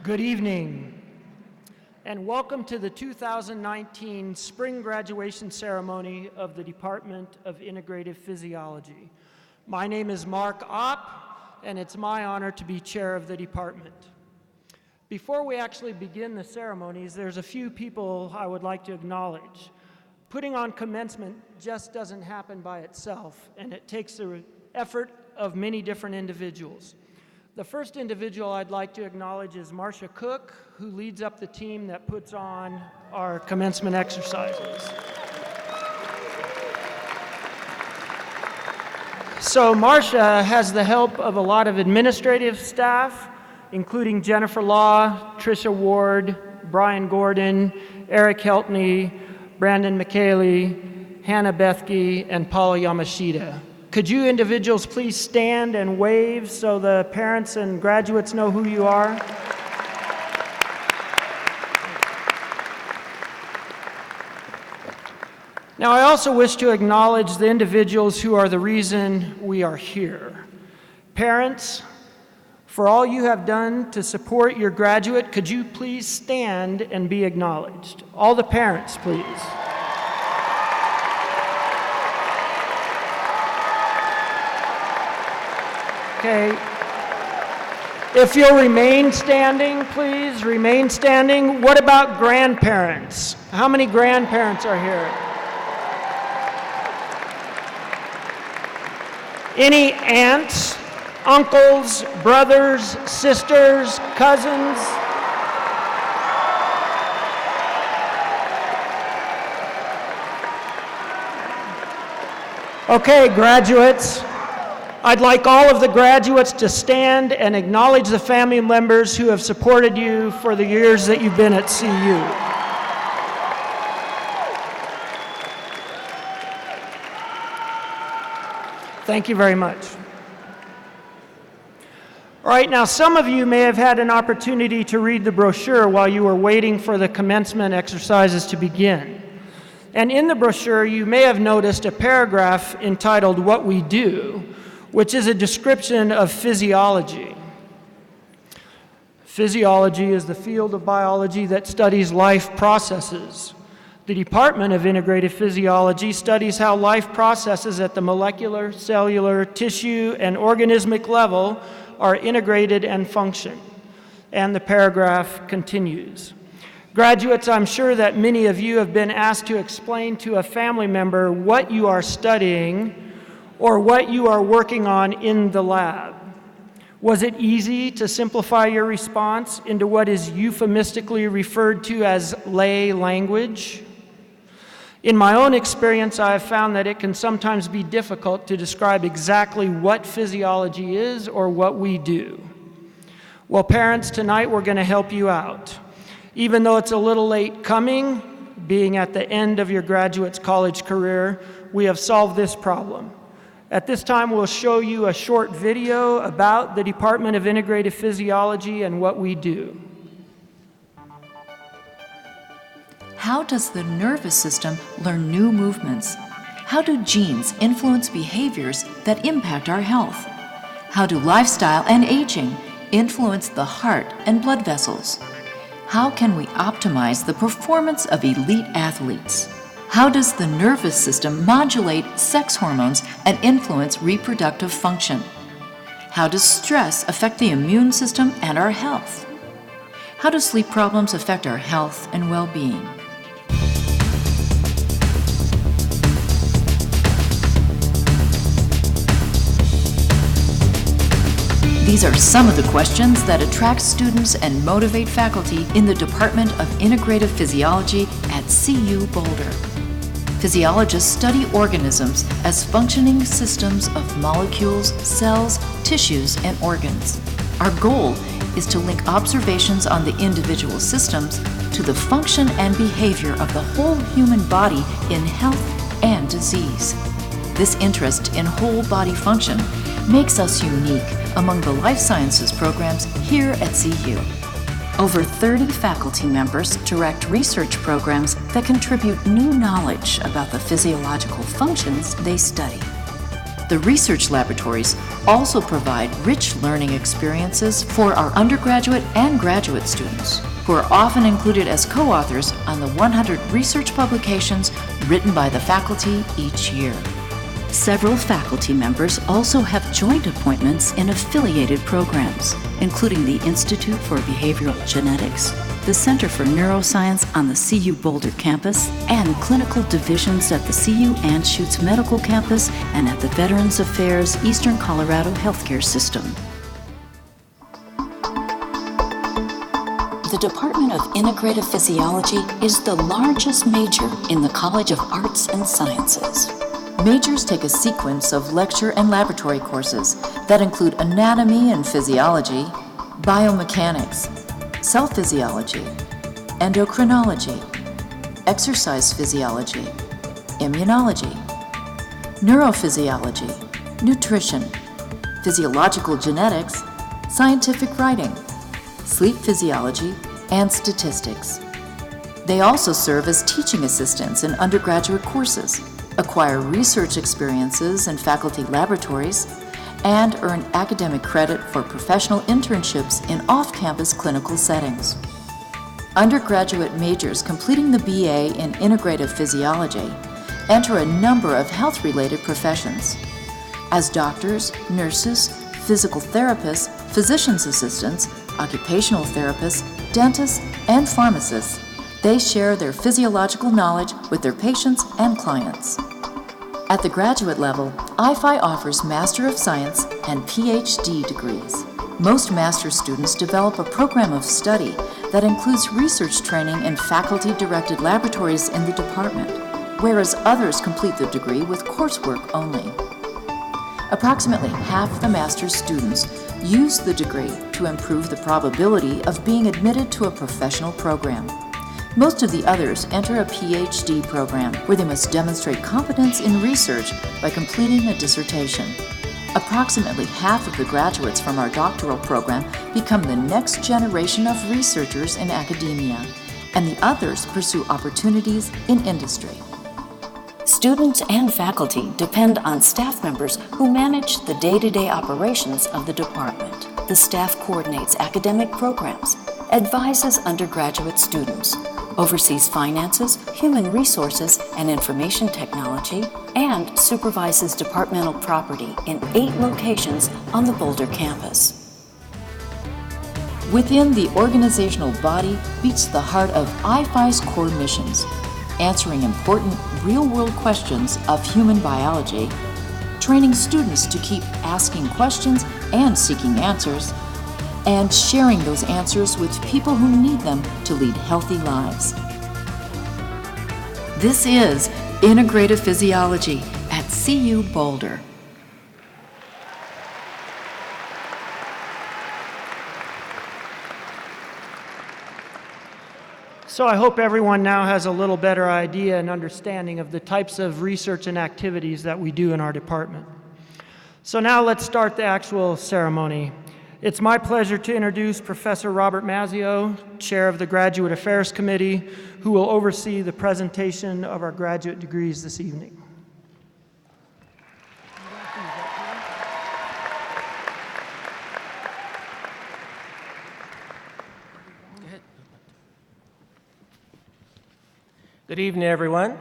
Good evening, and welcome to the 2019 Spring Graduation Ceremony of the Department of Integrative Physiology. My name is Mark Opp, and it's my honor to be chair of the department. Before we actually begin the ceremonies, there's a few people I would like to acknowledge. Putting on commencement just doesn't happen by itself, and it takes the effort of many different individuals. The first individual I'd like to acknowledge is Marcia Cook, who leads up the team that puts on our commencement exercises. So Marcia has the help of a lot of administrative staff, including Jennifer Law, Tricia Ward, Brian Gordon, Eric Heltney, Brandon McKaylee, Hannah Bethke, and Paula Yamashita. Could you individuals please stand and wave so the parents and graduates know who you are? Now, I also wish to acknowledge the individuals who are the reason we are here. Parents, for all you have done to support your graduate, could you please stand and be acknowledged? All the parents, please. Okay. If you'll remain standing, please, remain standing. What about grandparents? How many grandparents are here? Any aunts, uncles, brothers, sisters, cousins? Okay, graduates. I'd like all of the graduates to stand and acknowledge the family members who have supported you for the years that you've been at CU. Thank you very much. All right, now some of you may have had an opportunity to read the brochure while you were waiting for the commencement exercises to begin. And in the brochure, you may have noticed a paragraph entitled "What We Do," which is a description of physiology. Physiology is the field of biology that studies life processes. The Department of Integrative Physiology studies how life processes at the molecular, cellular, tissue, and organismic level are integrated and function. And the paragraph continues. Graduates, I'm sure that many of you have been asked to explain to a family member what you are studying or what you are working on in the lab. Was it easy to simplify your response into what is euphemistically referred to as lay language? In my own experience, I have found that it can sometimes be difficult to describe exactly what physiology is or what we do. Well, parents, tonight we're going to help you out. Even though it's a little late coming, being at the end of your graduate's college career, we have solved this problem. At this time, we'll show you a short video about the Department of Integrative Physiology and what we do. How does the nervous system learn new movements? How do genes influence behaviors that impact our health? How do lifestyle and aging influence the heart and blood vessels? How can we optimize the performance of elite athletes? How does the nervous system modulate sex hormones and influence reproductive function? How does stress affect the immune system and our health? How do sleep problems affect our health and well-being? These are some of the questions that attract students and motivate faculty in the Department of Integrative Physiology at CU Boulder. Physiologists study organisms as functioning systems of molecules, cells, tissues, and organs. Our goal is to link observations on the individual systems to the function and behavior of the whole human body in health and disease. This interest in whole body function makes us unique among the life sciences programs here at CU. Over 30 faculty members direct research programs that contribute new knowledge about the physiological functions they study. The research laboratories also provide rich learning experiences for our undergraduate and graduate students, who are often included as co-authors on the 100 research publications written by the faculty each year. Several faculty members also have joint appointments in affiliated programs, including the Institute for Behavioral Genetics, the Center for Neuroscience on the CU Boulder campus, and clinical divisions at the CU Anschutz Medical Campus and at the Veterans Affairs Eastern Colorado Healthcare System. The Department of Integrative Physiology is the largest major in the College of Arts and Sciences. Majors take a sequence of lecture and laboratory courses that include anatomy and physiology, biomechanics, cell physiology, endocrinology, exercise physiology, immunology, neurophysiology, nutrition, physiological genetics, scientific writing, sleep physiology, and statistics. They also serve as teaching assistants in undergraduate courses, acquire research experiences in faculty laboratories, and earn academic credit for professional internships in off-campus clinical settings. Undergraduate majors completing the BA in Integrative Physiology enter a number of health-related professions. As doctors, nurses, physical therapists, physician's assistants, occupational therapists, dentists, and pharmacists, they share their physiological knowledge with their patients and clients. At the graduate level, IPHY offers Master of Science and PhD degrees. Most master's students develop a program of study that includes research training in faculty-directed laboratories in the department, whereas others complete the degree with coursework only. Approximately half the master's students use the degree to improve the probability of being admitted to a professional program. Most of the others enter a PhD program where they must demonstrate competence in research by completing a dissertation. Approximately half of the graduates from our doctoral program become the next generation of researchers in academia, and the others pursue opportunities in industry. Students and faculty depend on staff members who manage the day-to-day operations of the department. The staff coordinates academic programs, advises undergraduate students, oversees finances, human resources, and information technology, and supervises departmental property in 8 locations on the Boulder campus. Within the organizational body beats the heart of IPHY's core missions, answering important real-world questions of human biology, training students to keep asking questions and seeking answers, and sharing those answers with people who need them to lead healthy lives. This is Integrative Physiology at CU Boulder. So I hope everyone now has a little better idea and understanding of the types of research and activities that we do in our department. So now let's start the actual ceremony. It's my pleasure to introduce Professor Robert Mazzio, Chair of the Graduate Affairs Committee, who will oversee the presentation of our graduate degrees this evening. Good evening, everyone.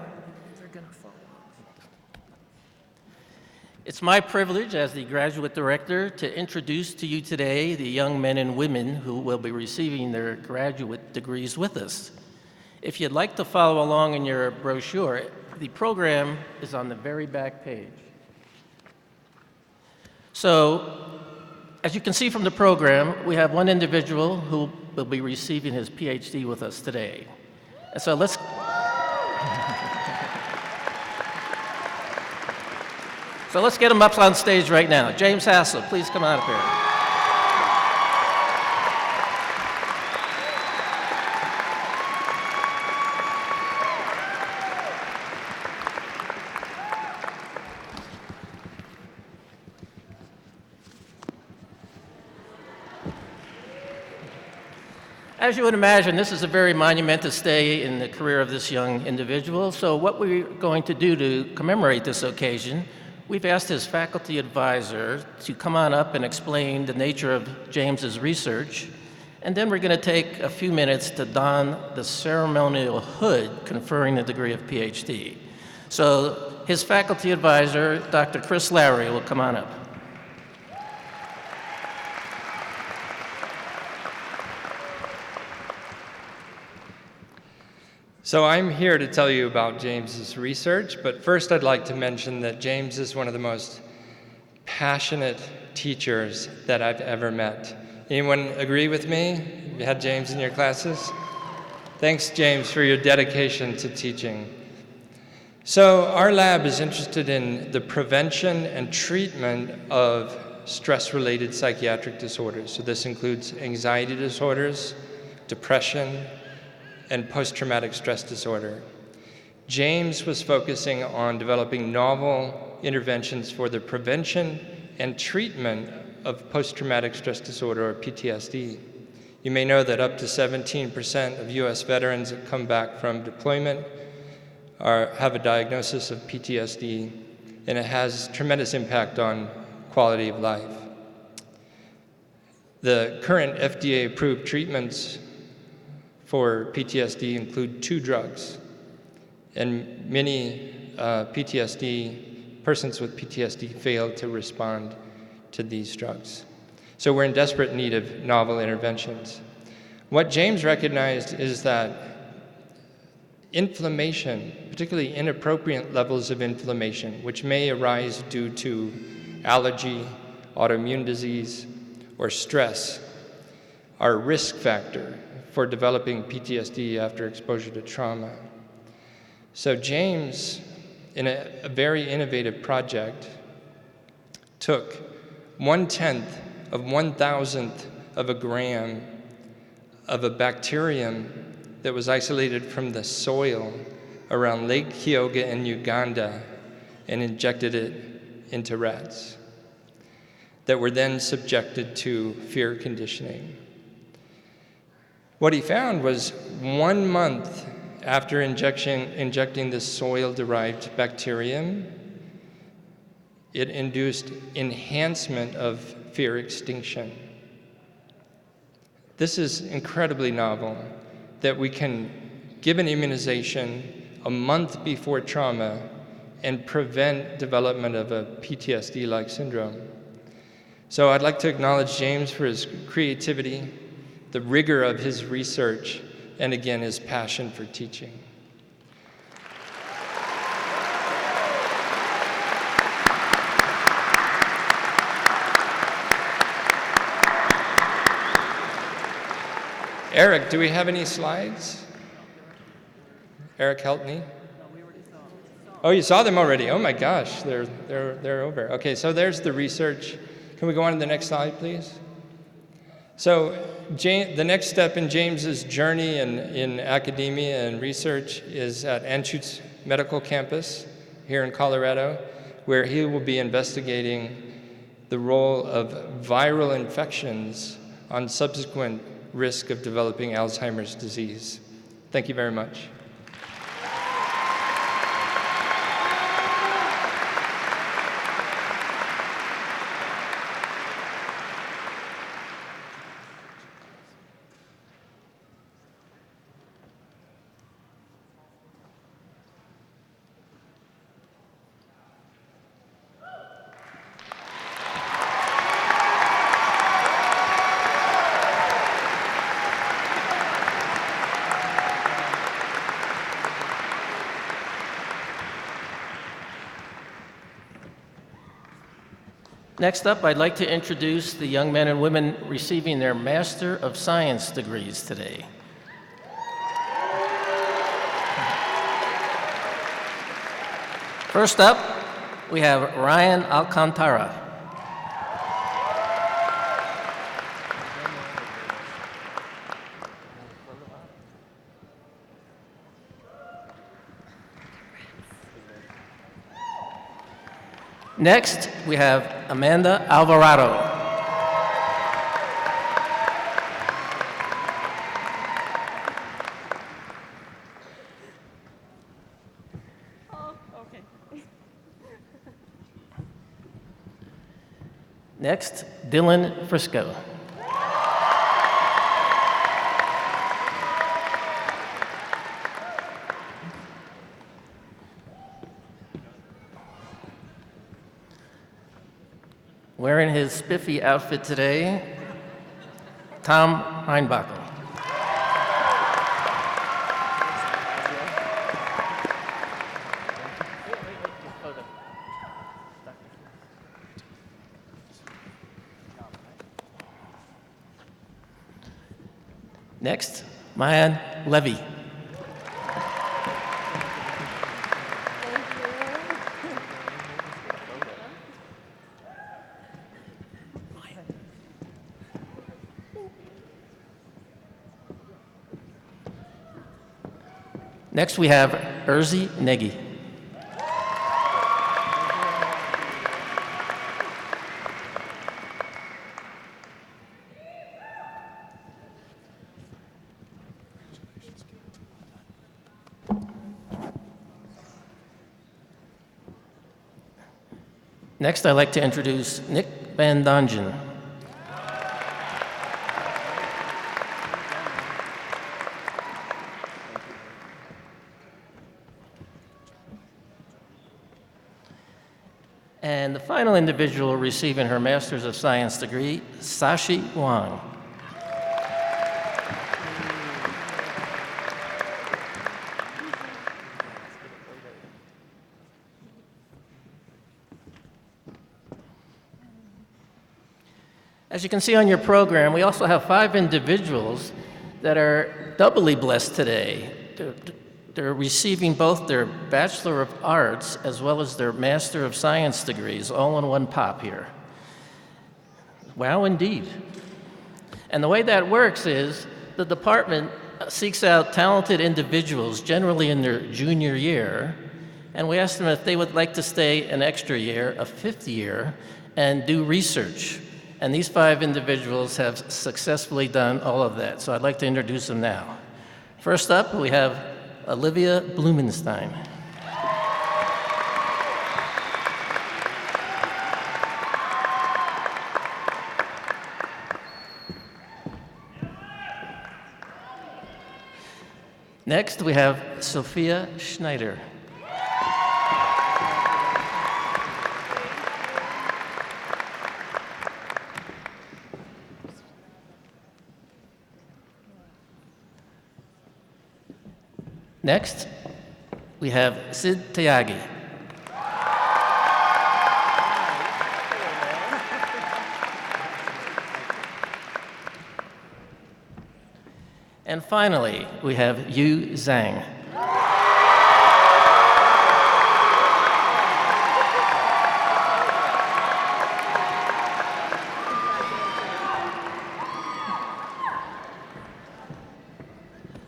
It's my privilege as the graduate director to introduce to you today the young men and women who will be receiving their graduate degrees with us. If you'd like to follow along in your brochure, the program is on the very back page. So, as you can see from the program, we have one individual who will be receiving his PhD with us today. And so let's get him up on stage right now. James Hassel, please come out up here. As you would imagine, this is a very monumentous day in the career of this young individual. So what we're going to do to commemorate this occasion, We've asked his faculty advisor to come on up and explain the nature of James's research, and then we're going to take a few minutes to don the ceremonial hood conferring the degree of PhD. So his faculty advisor, Dr. Chris Lowry, will come on up. So I'm here to tell you about James's research, but first I'd like to mention that James is one of the most passionate teachers that I've ever met. Anyone agree with me? You had James in your classes? Thanks, James, for your dedication to teaching. So our lab is interested in the prevention and treatment of stress-related psychiatric disorders. So this includes anxiety disorders, depression, and post-traumatic stress disorder. James was focusing on developing novel interventions for the prevention and treatment of post-traumatic stress disorder, or PTSD. You may know that up to 17% of US veterans that come back from deployment have a diagnosis of PTSD, and it has tremendous impact on quality of life. The current FDA-approved treatments for PTSD include 2 drugs, and many persons with PTSD fail to respond to these drugs. So we're in desperate need of novel interventions. What James recognized is that inflammation, particularly inappropriate levels of inflammation, which may arise due to allergy, autoimmune disease, or stress, are a risk factor for developing PTSD after exposure to trauma. So James, in a very innovative project, took 1/10 of 1,000th of a gram of a bacterium that was isolated from the soil around Lake Kyoga in Uganda and injected it into rats that were then subjected to fear conditioning. What he found was 1 month after injecting this soil-derived bacterium, it induced enhancement of fear extinction. This is incredibly novel, that we can give an immunization a month before trauma and prevent development of a PTSD-like syndrome. So I'd like to acknowledge James for his creativity, the rigor of his research, and again, his passion for teaching. Eric, do we have any slides? Eric helped me. Oh, you saw them already. Oh my gosh, they're over. Okay, so there's the research. Can we go on to the next slide, please? So the next step in James's journey in academia and research is at Anschutz Medical Campus here in Colorado, where he will be investigating the role of viral infections on subsequent risk of developing Alzheimer's disease. Thank you very much. Next up, I'd like to introduce the young men and women receiving their Master of Science degrees today. First up, we have Ryan Alcantara. Next, we have Amanda Alvarado. Oh, okay. Next, Dylan Frisco. Wearing his spiffy outfit today, Tom Heinbachel. Next, Mayan Levy. Next, we have Urzi Negi. Next, I'd like to introduce Nick Van Dongen. And the final individual receiving her Master's of Science degree, Sashi Wang. As you can see on your program, we also have 5 individuals that are doubly blessed today. They're receiving both their Bachelor of Arts as well as their Master of Science degrees, all in one pop here. Wow, indeed. And the way that works is the department seeks out talented individuals, generally in their junior year, and we ask them if they would like to stay an extra year, a 5th year, and do research. And these 5 individuals have successfully done all of that, so I'd like to introduce them now. First up, we have Olivia Blumenstein. Next, we have Sophia Schneider. Next, we have Sid Tyagi. And finally, we have Yu Zhang.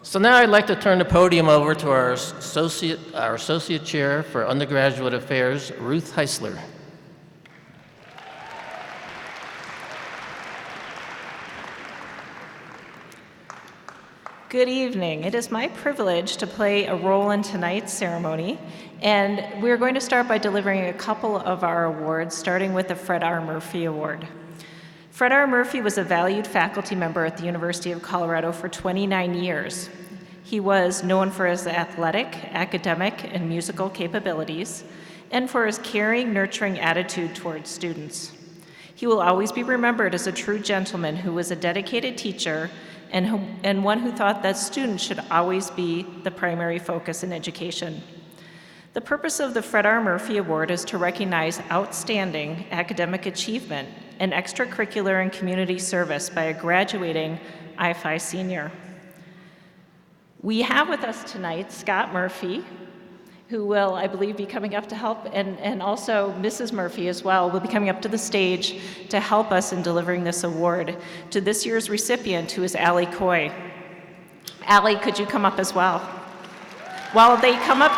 So now I'd like to turn the podium over to our Associate Chair for Undergraduate Affairs, Ruth Heisler. Good evening. It is my privilege to play a role in tonight's ceremony, and we're going to start by delivering a couple of our awards, starting with the Fred R. Murphy Award. Fred R. Murphy was a valued faculty member at the University of Colorado for 29 years. He was known for his athletic, academic, and musical capabilities, and for his caring, nurturing attitude towards students. He will always be remembered as a true gentleman who was a dedicated teacher and one who thought that students should always be the primary focus in education. The purpose of the Fred R. Murphy Award is to recognize outstanding academic achievement and extracurricular and community service by a graduating IPHY senior. We have with us tonight Scott Murphy, who will, I believe, be coming up to help, and also Mrs. Murphy as well will be coming up to the stage to help us in delivering this award to this year's recipient, who is Allie Coy. Allie, could you come up as well? While they come up,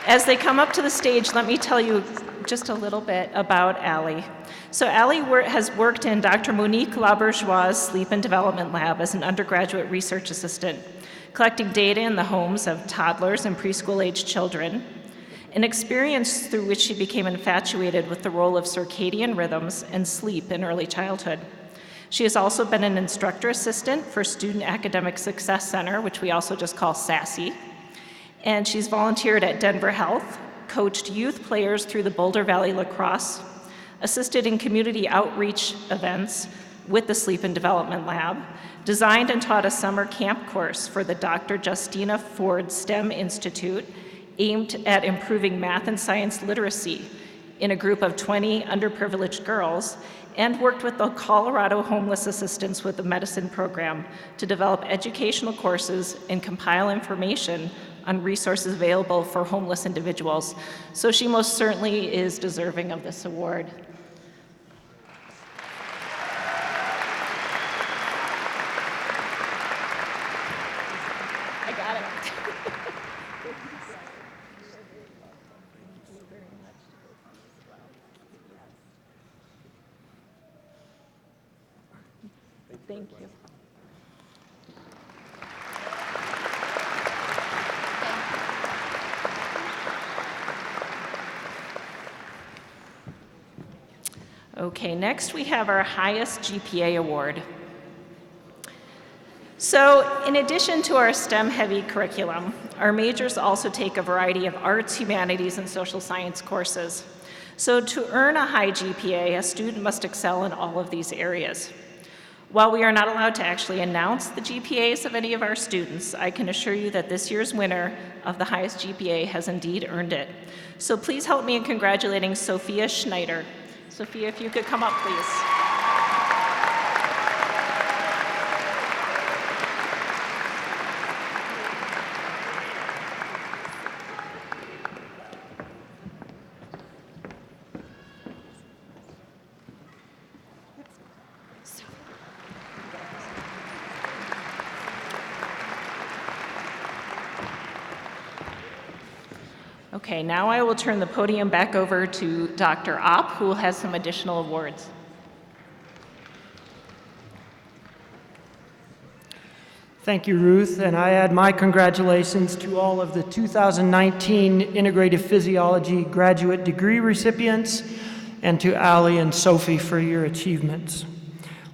as they come up to the stage, let me tell you just a little bit about Allie. So Allie has worked in Dr. Monique Labourgeois' Sleep and Development Lab as an undergraduate research assistant, collecting data in the homes of toddlers and preschool-aged children. an experience through which she became infatuated with the role of circadian rhythms and sleep in early childhood. She has also been an instructor assistant for Student Academic Success Center, which we also just call SASSY, and she's volunteered at Denver Health, coached youth players through the Boulder Valley Lacrosse, assisted in community outreach events with the Sleep and Development Lab, designed and taught a summer camp course for the Dr. Justina Ford STEM Institute aimed at improving math and science literacy in a group of 20 underprivileged girls, and worked with the Colorado Homeless Assistance with the Medicine Program to develop educational courses and compile information on resources available for homeless individuals. So she most certainly is deserving of this award. I got it. Thank you. Okay, next we have our highest GPA award. So, in addition to our STEM-heavy curriculum, our majors also take a variety of arts, humanities, and social science courses. So, to earn a high GPA, a student must excel in all of these areas. While we are not allowed to actually announce the GPAs of any of our students, I can assure you that this year's winner of the highest GPA has indeed earned it. So please help me in congratulating Sophia Schneider. Sophia, if you could come up, please. Okay, now I will turn the podium back over to Dr. Opp, who has some additional awards. Thank you, Ruth, and I add my congratulations to all of the 2019 Integrative Physiology graduate degree recipients, and to Ali and Sophie for your achievements.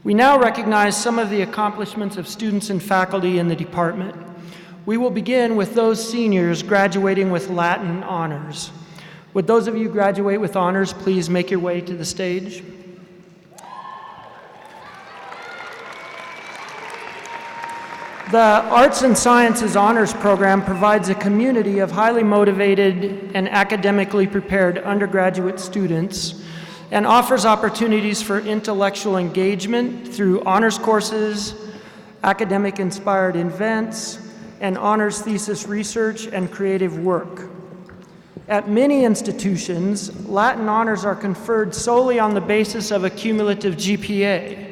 We now recognize some of the accomplishments of students and faculty in the department. We will begin with those seniors graduating with Latin honors. Would those of you graduate with honors please make your way to the stage? The Arts and Sciences Honors Program provides a community of highly motivated and academically prepared undergraduate students and offers opportunities for intellectual engagement through honors courses, academic-inspired events, and honors thesis research and creative work. At many institutions, Latin honors are conferred solely on the basis of a cumulative GPA.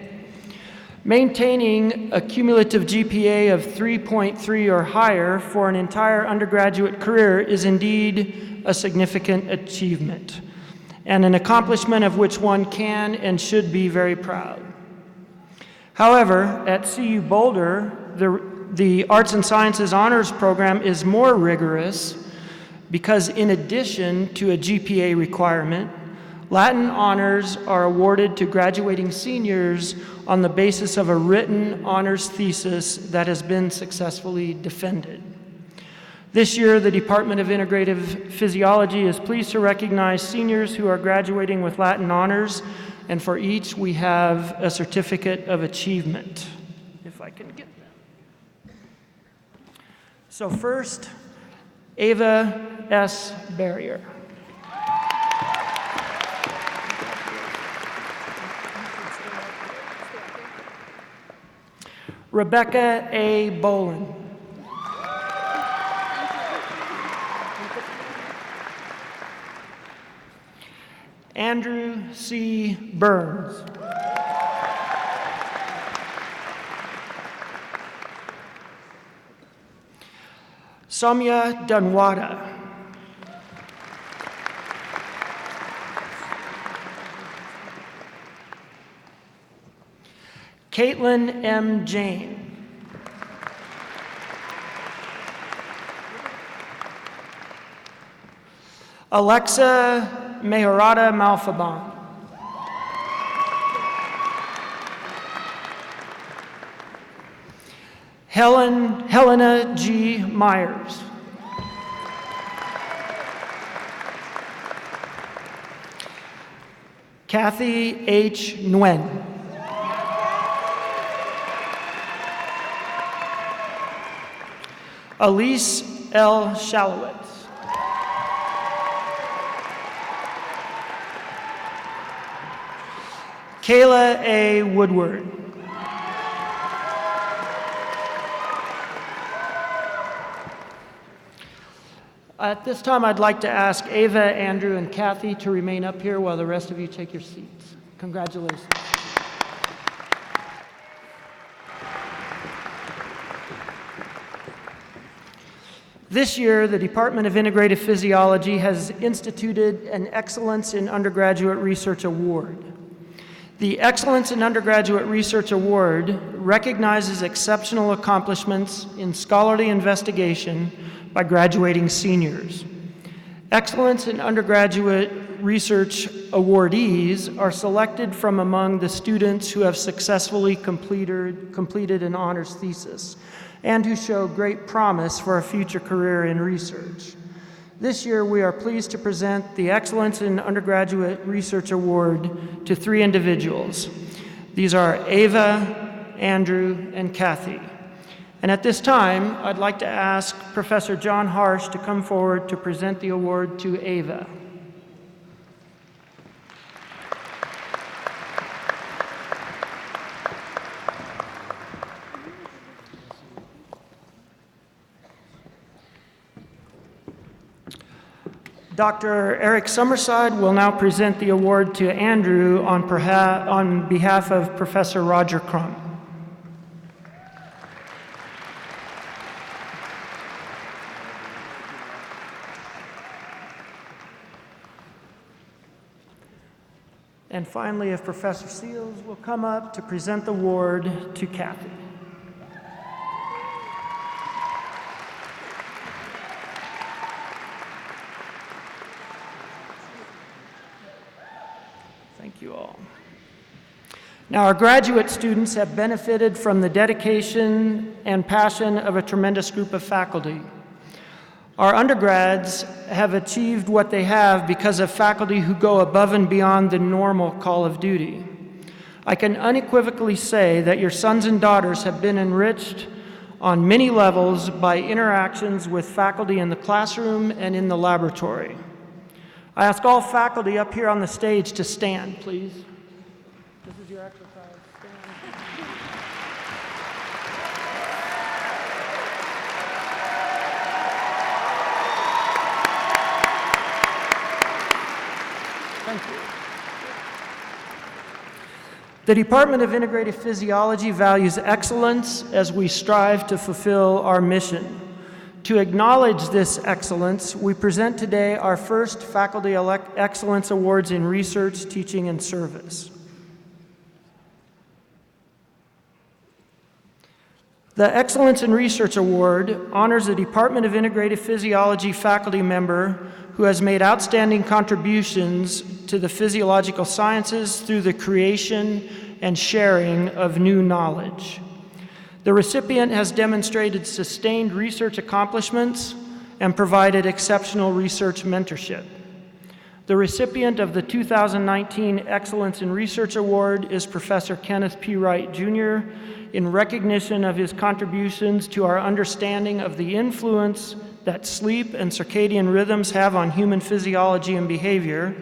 Maintaining a cumulative GPA of 3.3 or higher for an entire undergraduate career is indeed a significant achievement, and an accomplishment of which one can and should be very proud. However, at CU Boulder, the Arts and Sciences Honors Program is more rigorous because in addition to a GPA requirement, Latin honors are awarded to graduating seniors on the basis of a written honors thesis that has been successfully defended. This year, the Department of Integrative Physiology is pleased to recognize seniors who are graduating with Latin honors, and for each we have a certificate of achievement, if I can get that. So first, Ava S. Barrier. Rebecca A. Bolin. Andrew C. Burns. Soumya Danwada. Caitlin M. Jane. Alexa Mejorada Malfaban. Helena G. Myers. Kathy H. Nguyen. Elise L. Shalowitz. Kayla A. Woodward. At this time, I'd like to ask Ava, Andrew, and Kathy to remain up here while the rest of you take your seats. Congratulations. This year, the Department of Integrative Physiology has instituted an Excellence in Undergraduate Research Award. The Excellence in Undergraduate Research Award recognizes exceptional accomplishments in scholarly investigation by graduating seniors. Excellence in Undergraduate Research awardees are selected from among the students who have successfully completed an honors thesis and who show great promise for a future career in research. This year, we are pleased to present the Excellence in Undergraduate Research Award to 3 individuals. These are Ava, Andrew, and Kathy. And at this time, I'd like to ask Professor John Harsh to come forward to present the award to Ava. Dr. Eric Summerside will now present the award to Andrew on behalf of Professor Roger Crum. And finally, if Professor Seals will come up to present the award to Kathy. Thank you all. Now, our graduate students have benefited from the dedication and passion of a tremendous group of faculty. Our undergrads have achieved what they have because of faculty who go above and beyond the normal call of duty. I can unequivocally say that your sons and daughters have been enriched on many levels by interactions with faculty in the classroom and in the laboratory. I ask all faculty up here on the stage to stand, please. This is your exercise. Stand. Thank you. The Department of Integrative Physiology values excellence as we strive to fulfill our mission. To acknowledge this excellence, we present today our first Faculty Excellence Awards in Research, Teaching, and Service. The Excellence in Research Award honors a Department of Integrative Physiology faculty member who has made outstanding contributions to the physiological sciences through the creation and sharing of new knowledge. The recipient has demonstrated sustained research accomplishments and provided exceptional research mentorship. The recipient of the 2019 Excellence in Research Award is Professor Kenneth P. Wright, Jr., in recognition of his contributions to our understanding of the influence that sleep and circadian rhythms have on human physiology and behavior,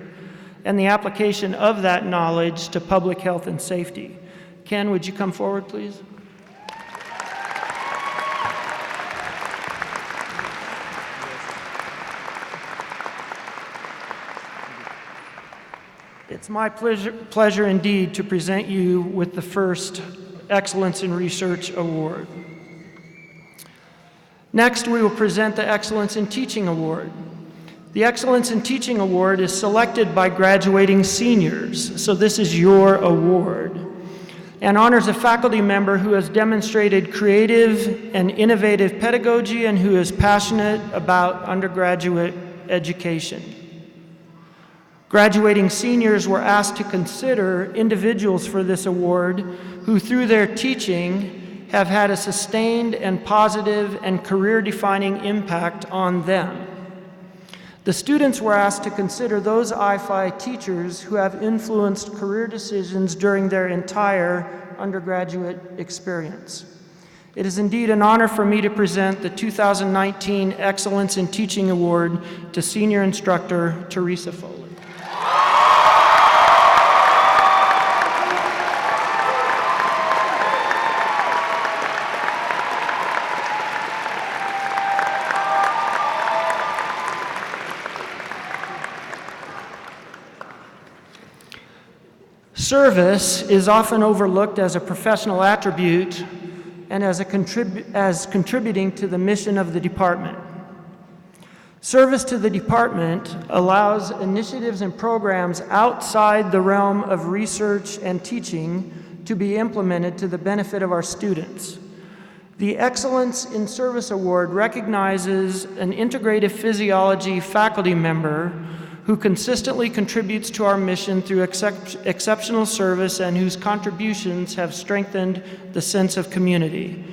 and the application of that knowledge to public health and safety. Ken, would you come forward, please? It's my pleasure indeed to present you with the first Excellence in Research Award. Next, we will present the Excellence in Teaching Award. The Excellence in Teaching Award is selected by graduating seniors, so this is your award, and honors a faculty member who has demonstrated creative and innovative pedagogy and who is passionate about undergraduate education. Graduating seniors were asked to consider individuals for this award who, through their teaching, have had a sustained and positive and career-defining impact on them. The students were asked to consider those IPHY teachers who have influenced career decisions during their entire undergraduate experience. It is indeed an honor for me to present the 2019 Excellence in Teaching Award to senior instructor Teresa Foley. Service is often overlooked as a professional attribute and as contributing to the mission of the department. Service to the department allows initiatives and programs outside the realm of research and teaching to be implemented to the benefit of our students. The Excellence in Service Award recognizes an integrative physiology faculty member who consistently contributes to our mission through exceptional service and whose contributions have strengthened the sense of community.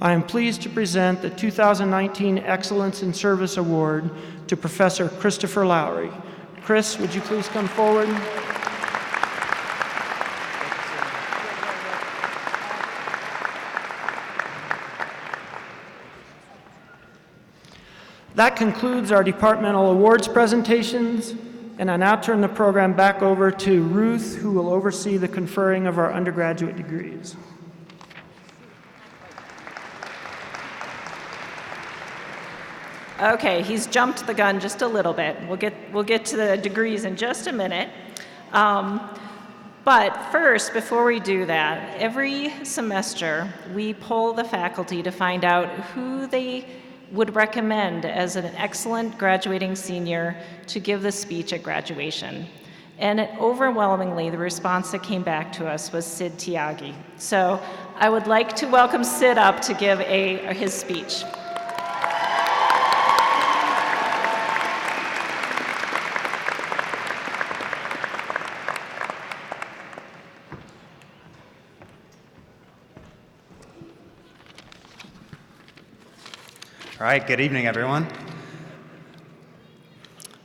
I am pleased to present the 2019 Excellence in Service Award to Professor Christopher Lowry. Chris, would you please come forward? That concludes our departmental awards presentations, and I now turn the program back over to Ruth, who will oversee the conferring of our undergraduate degrees. Okay, he's jumped the gun just a little bit. We'll get to the degrees in just a minute. But first, before we do that, every semester we poll the faculty to find out who they would recommend as an excellent graduating senior to give the speech at graduation. And overwhelmingly, the response that came back to us was Sid Tiagi. So I would like to welcome Sid up to give his speech. All right, good evening, everyone.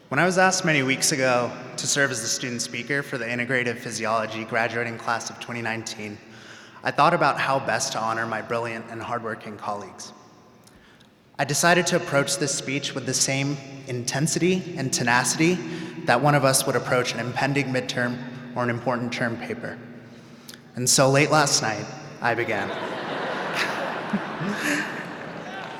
When I was asked many weeks ago to serve as the student speaker for the Integrative Physiology graduating class of 2019, I thought about how best to honor my brilliant and hardworking colleagues. I decided to approach this speech with the same intensity and tenacity that one of us would approach an impending midterm or an important term paper. And so late last night, I began.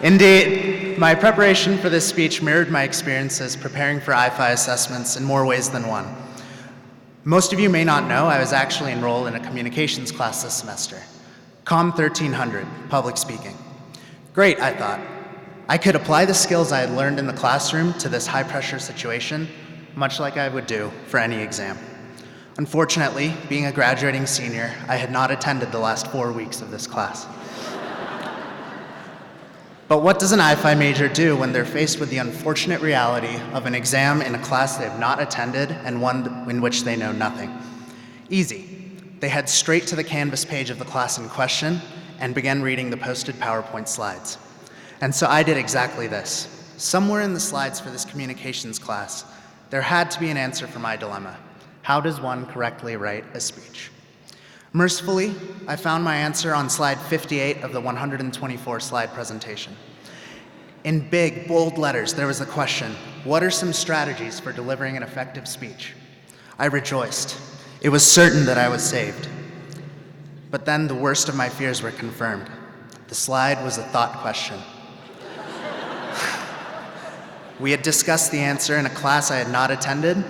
Indeed, my preparation for this speech mirrored my experiences preparing for IPHY assessments in more ways than one. Most of you may not know I was actually enrolled in a communications class this semester, Com 1300, public speaking. Great, I thought. I could apply the skills I had learned in the classroom to this high-pressure situation, much like I would do for any exam. Unfortunately, being a graduating senior, I had not attended the last 4 weeks of this class. But what does an IPHY major do when they're faced with the unfortunate reality of an exam in a class they have not attended and one in which they know nothing? Easy. They head straight to the Canvas page of the class in question and began reading the posted PowerPoint slides. And so I did exactly this. Somewhere in the slides for this communications class, there had to be an answer for my dilemma. How does one correctly write a speech? Mercifully, I found my answer on slide 58 of the 124 slide presentation. In big, bold letters, there was the question, what are some strategies for delivering an effective speech? I rejoiced. It was certain that I was saved. But then the worst of my fears were confirmed. The slide was a thought question. We had discussed the answer in a class I had not attended,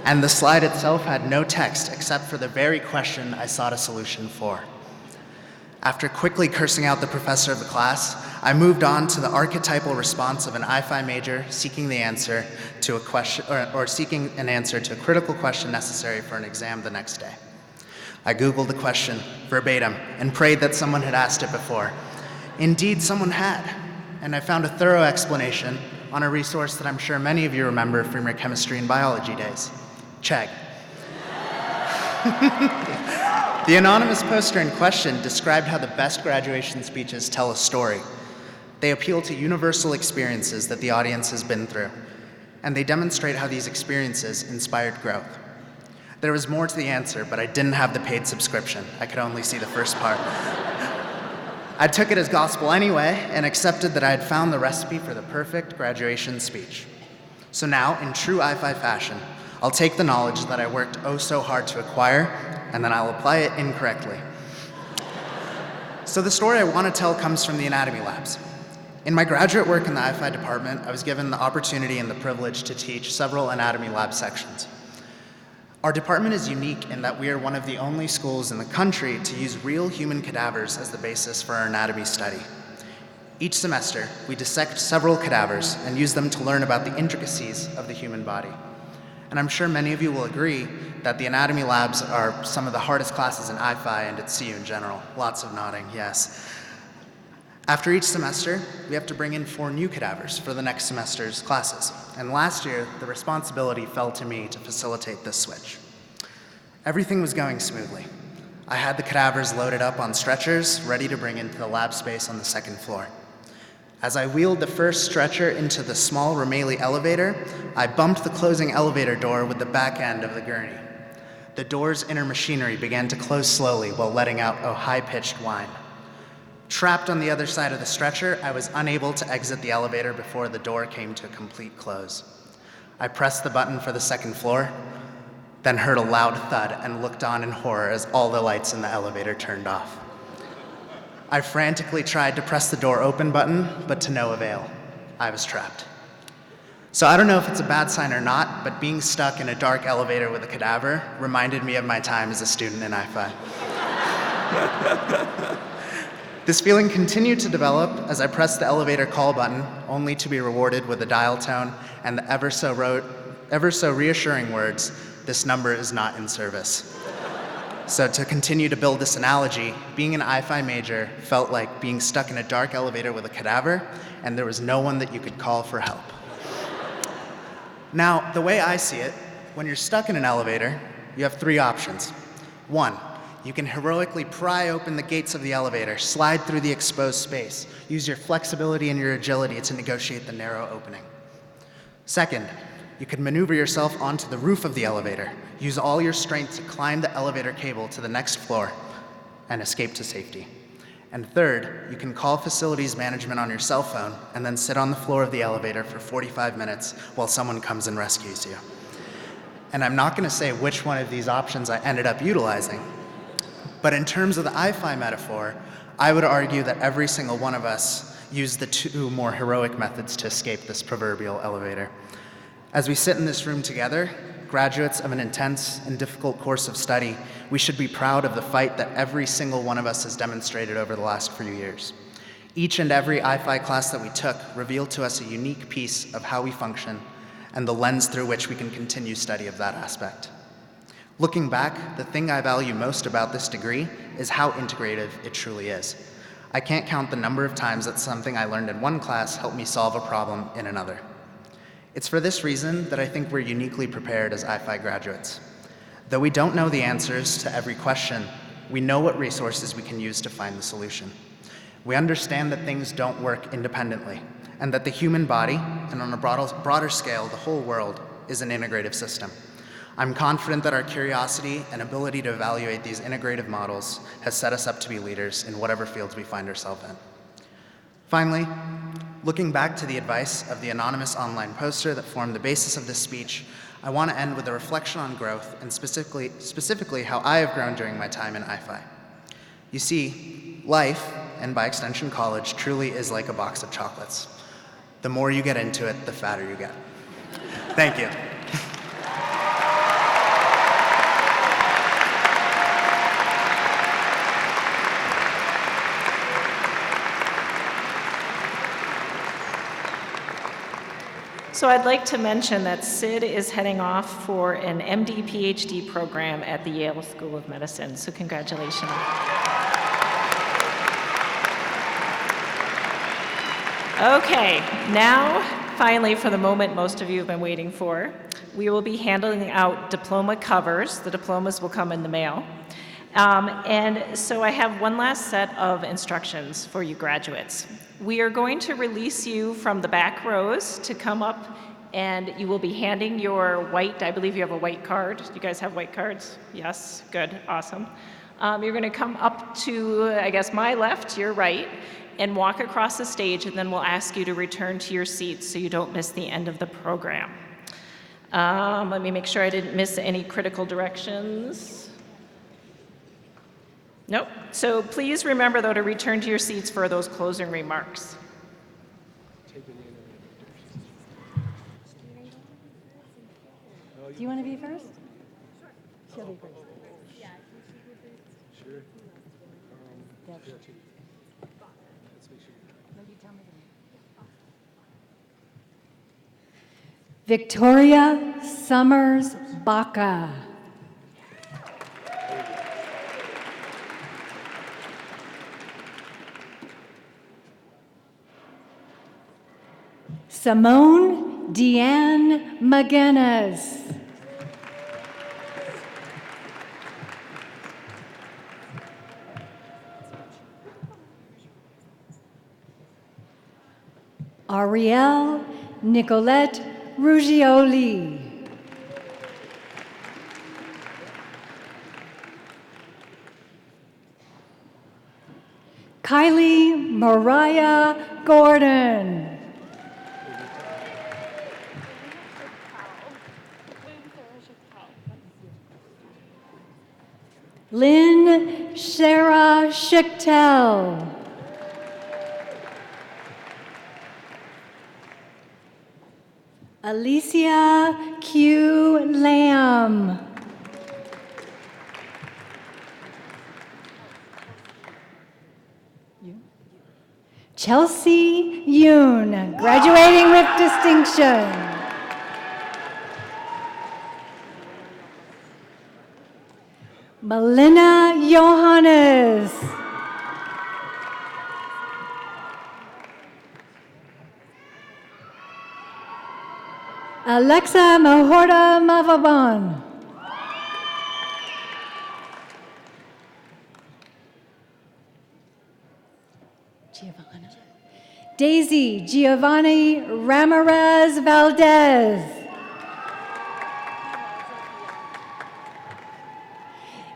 and the slide itself had no text except for the very question I sought a solution for. After quickly cursing out the professor of the class, I moved on to the archetypal response of an IPHY major seeking the answer to a question, or seeking an answer to a critical question necessary for an exam the next day. I Googled the question verbatim and prayed that someone had asked it before. Indeed, someone had, and I found a thorough explanation on a resource that I'm sure many of you remember from your chemistry and biology days, Chegg. The anonymous poster in question described how the best graduation speeches tell a story. They appeal to universal experiences that the audience has been through, and they demonstrate how these experiences inspired growth. There was more to the answer, but I didn't have the paid subscription. I could only see the first part. I took it as gospel anyway and accepted that I had found the recipe for the perfect graduation speech. So now, in true IPHY fashion, I'll take the knowledge that I worked oh so hard to acquire, and then I'll apply it incorrectly. So the story I want to tell comes from the anatomy labs. In my graduate work in the IPHY department, I was given the opportunity and the privilege to teach several anatomy lab sections. Our department is unique in that we are one of the only schools in the country to use real human cadavers as the basis for our anatomy study. Each semester, we dissect several cadavers and use them to learn about the intricacies of the human body. And I'm sure many of you will agree that the anatomy labs are some of the hardest classes in IPHY and at CU in general. Lots of nodding, yes. After each semester, we have to bring in 4 new cadavers for the next semester's classes. And last year, the responsibility fell to me to facilitate this switch. Everything was going smoothly. I had the cadavers loaded up on stretchers, ready to bring into the lab space on the 2nd floor. As I wheeled the first stretcher into the small Romelie elevator, I bumped the closing elevator door with the back end of the gurney. The door's inner machinery began to close slowly while letting out a high-pitched whine. Trapped on the other side of the stretcher, I was unable to exit the elevator before the door came to a complete close. I pressed the button for the 2nd floor, then heard a loud thud and looked on in horror as all the lights in the elevator turned off. I frantically tried to press the door open button, but to no avail. I was trapped. So I don't know if it's a bad sign or not, but being stuck in a dark elevator with a cadaver reminded me of my time as a student in IPHY. This feeling continued to develop as I pressed the elevator call button, only to be rewarded with a dial tone and the ever so reassuring words, "This number is not in service." So to continue to build this analogy, being an IPHY major felt like being stuck in a dark elevator with a cadaver, and there was no one that you could call for help. Now, the way I see it, when you're stuck in an elevator, you have 3 options. 1, you can heroically pry open the gates of the elevator, slide through the exposed space, use your flexibility and your agility to negotiate the narrow opening. 2nd, you can maneuver yourself onto the roof of the elevator, use all your strength to climb the elevator cable to the next floor, and escape to safety. And 3rd, you can call facilities management on your cell phone and then sit on the floor of the elevator for 45 minutes while someone comes and rescues you. And I'm not going to say which one of these options I ended up utilizing, but in terms of the IPHY metaphor, I would argue that every single one of us used the 2 more heroic methods to escape this proverbial elevator. As we sit in this room together, graduates of an intense and difficult course of study, we should be proud of the fight that every single one of us has demonstrated over the last few years. Each and every IPHY class that we took revealed to us a unique piece of how we function and the lens through which we can continue study of that aspect. Looking back, the thing I value most about this degree is how integrative it truly is. I can't count the number of times that something I learned in one class helped me solve a problem in another. It's for this reason that I think we're uniquely prepared as IPHY graduates. Though we don't know the answers to every question, we know what resources we can use to find the solution. We understand that things don't work independently, and that the human body, and on a broader scale, the whole world, is an integrative system. I'm confident that our curiosity and ability to evaluate these integrative models has set us up to be leaders in whatever fields we find ourselves in. Finally, looking back to the advice of the anonymous online poster that formed the basis of this speech, I want to end with a reflection on growth and specifically how I have grown during my time in IPHY. You see, life, and by extension college, truly is like a box of chocolates. The more you get into it, the fatter you get. Thank you. So I'd like to mention that Sid is heading off for an MD PhD program at the Yale School of Medicine, so congratulations. Okay, now finally, for the moment most of you have been waiting for, we will be handing out diploma covers. The diplomas will come in the mail. And so I have one last set of instructions for you graduates. We are going to release you from the back rows to come up, and you will be handing your white, I believe you have a white card. You guys have white cards? Yes, good, awesome. You're going to come up to, I guess, my left, your right, and walk across the stage, and then we'll ask you to return to your seats so you don't miss the end of the program. Let me make sure I didn't miss any critical directions. Nope. So please remember, though, to return to your seats for those closing remarks. Do you want to be first? She'll be first. Sure. Yes. Victoria Summers Baca. Simone Deanne McGinnis. Arielle Nicolette Ruggioli. Kylie Mariah Gordon. Lynn Sarah Schichtel. Alicia Q. Lamb. Chelsea Yoon, graduating with distinction. Melina Johannes. Alexa Mahorda Mavaban. Daisy Giovanni Ramirez Valdez.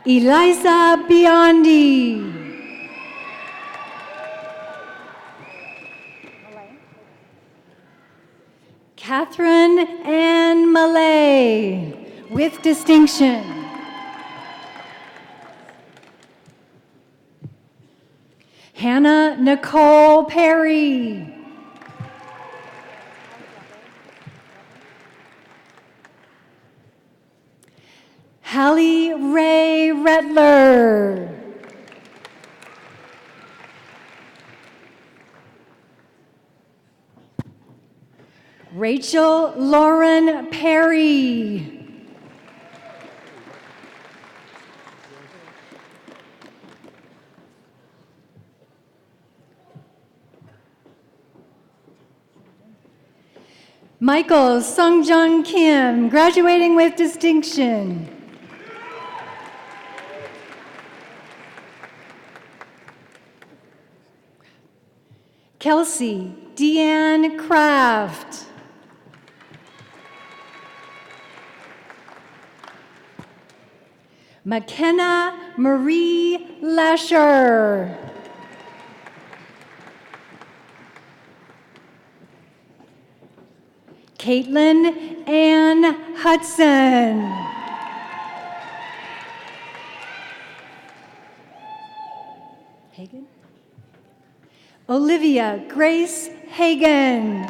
Eliza Biondi. Catherine Ann Malay, with distinction. Hannah Nicole Perry. Hallie Ray Rettler. Rachel Lauren Perry. Michael Sungjung Kim, graduating with distinction. Kelsey Deanne Kraft. McKenna Marie Lasher. Caitlin Ann Hudson. Hagen? Olivia Grace Hagen.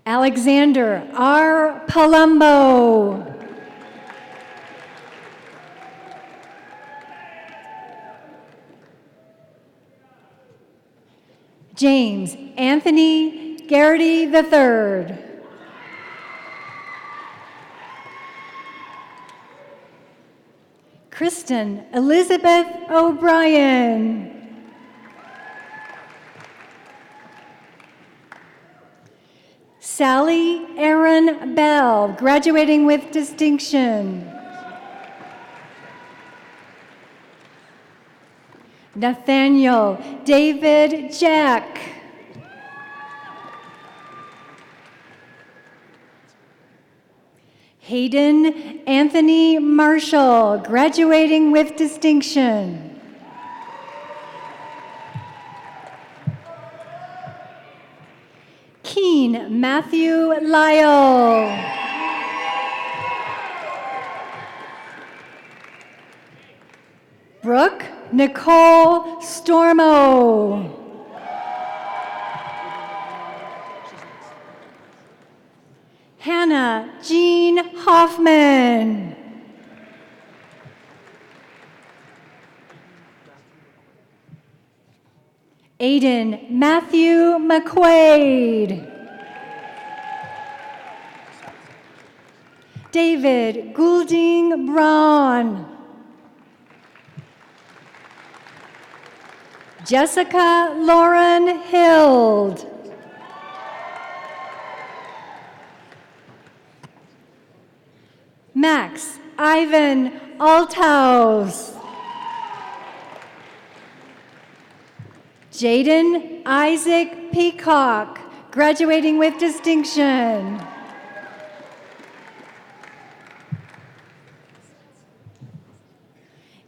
Alexander R. Palumbo. James Anthony Garrity III. Kristen Elizabeth O'Brien. Sally Erin Bell, graduating with distinction. Nathaniel David Jack. Hayden Anthony Marshall, graduating with distinction. Keen Matthew Lyle. Brooke Nicole Stormo. Hannah Jean Hoffman. Aiden Matthew McQuaid. David Goulding Braun. Jessica Lauren Hild. Max Ivan Althaus. Jaden Isaac Peacock, graduating with distinction.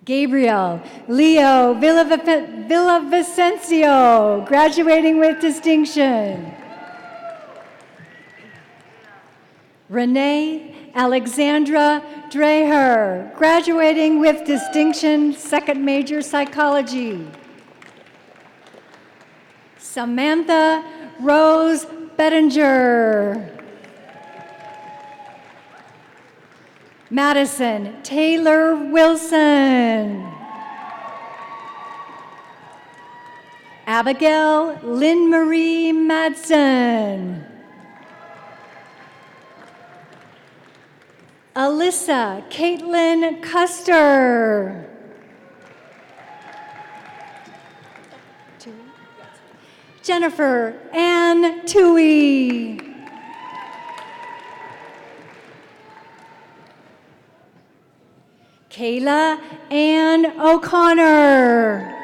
Gabriel Leo Villavicencio, graduating with distinction. Renee Alexandra Dreher, graduating with distinction, second major psychology. Samantha Rose Bettinger. Madison Taylor Wilson. Abigail Lynn Marie Madsen. Alyssa Caitlin Custer. Jennifer Ann Tui. Kayla Ann O'Connor.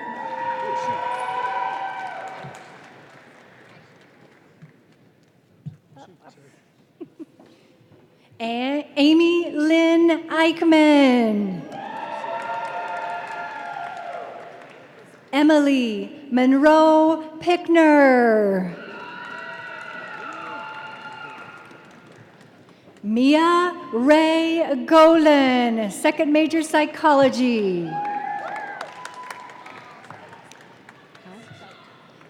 And Amy Lynn Eichmann. Emily Monroe Pickner. Mia Ray Golan, second major psychology.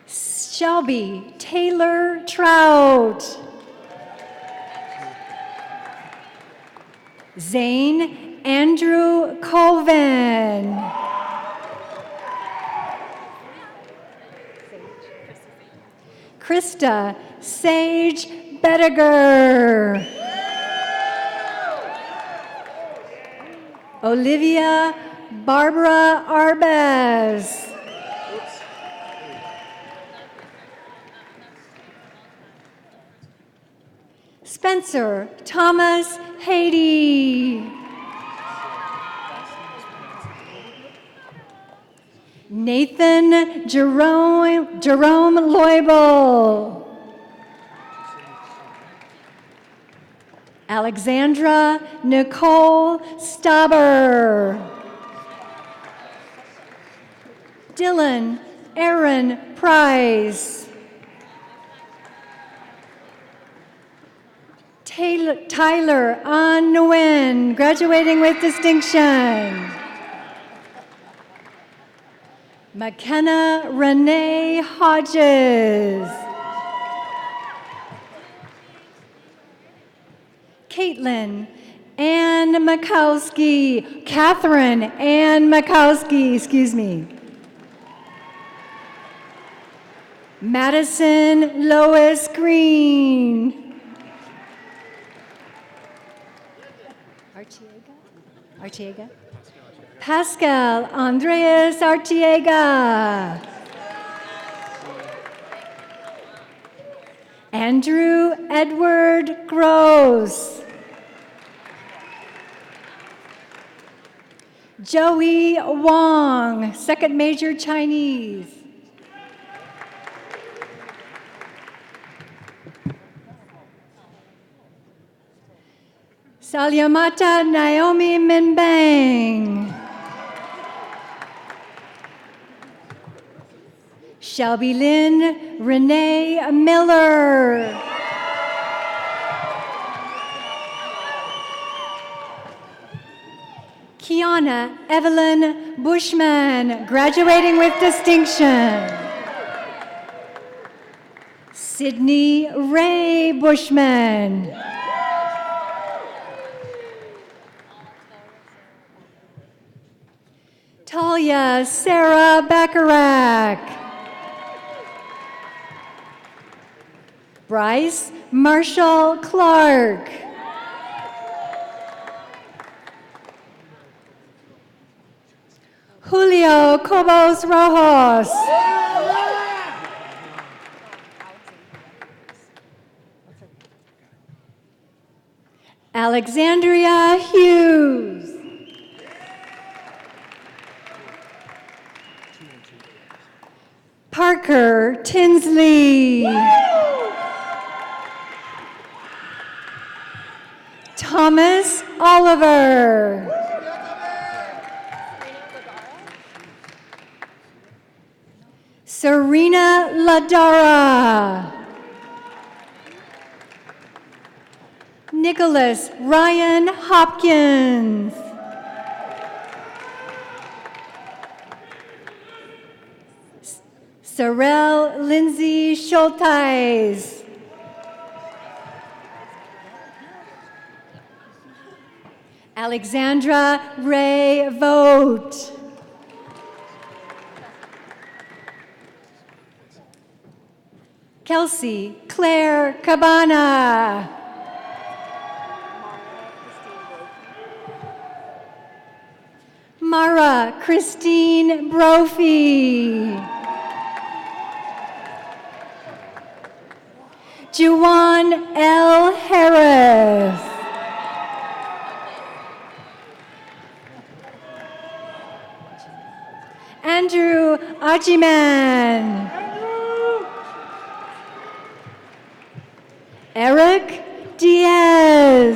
Shelby Taylor Trout. Zane Andrew Colvin. Krista Sage Bettiger. Olivia Barbara Arbez. Spencer Thomas Haiti. Nathan Jerome Loibel. Alexandra Nicole Stauber. Dylan Aaron Price. Tyler An Nguyen, graduating with distinction. McKenna Renee Hodges. Caitlin Ann Makowski. Catherine Ann Makowski, excuse me. Madison Lois Green. Archiega? Artiega. Pascal Andreas Artiega. Andrew Edward Gross. Joey Wong, second major Chinese. Salyamata Naomi Minbang. Shelby Lynn Renee Miller. Kiana Evelyn Bushman, graduating with distinction. Sydney Ray Bushman. Talia Sarah Bacharach. Bryce Marshall Clark. Julio Cobos Rojos. Alexandria Hughes. Parker Tinsley. Thomas Oliver. Serena Ladara. Nicholas Ryan Hopkins. Sorrel Lindsay Schulteis. Alexandra Ray Vogt. Kelsey Claire Cabana. Mara Christine Brophy. Juwan L. Harris. Andrew Ajiman. Eric Diaz.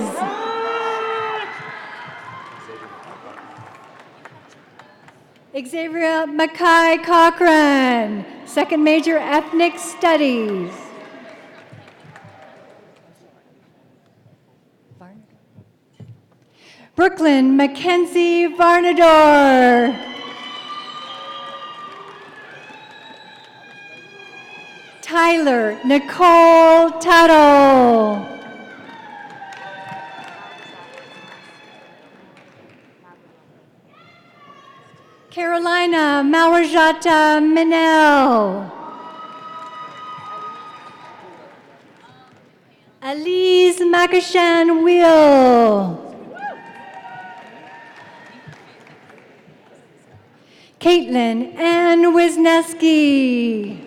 Xavier Mackay Cochran, second major ethnic studies. Brooklyn Mackenzie Varnador. Tyler Nicole Tuttle. Carolina Mawarjata Minel. Elise Makashan Will. Caitlin Ann Wisniewski.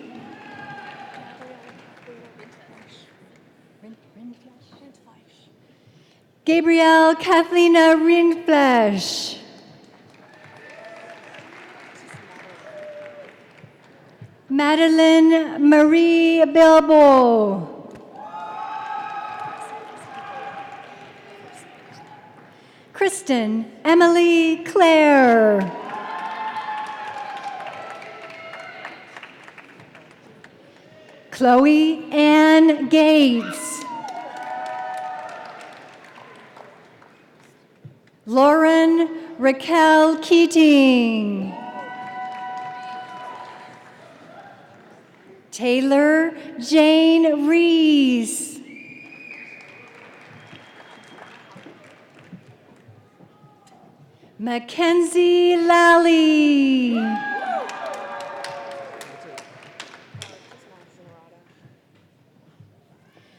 Gabrielle Kathlina Rindfleisch. Madeline Marie Bilbo. Kristen Emily Claire. Chloe Ann Gates. Lauren Raquel Keating. Taylor Jane Reese. Mackenzie Lally.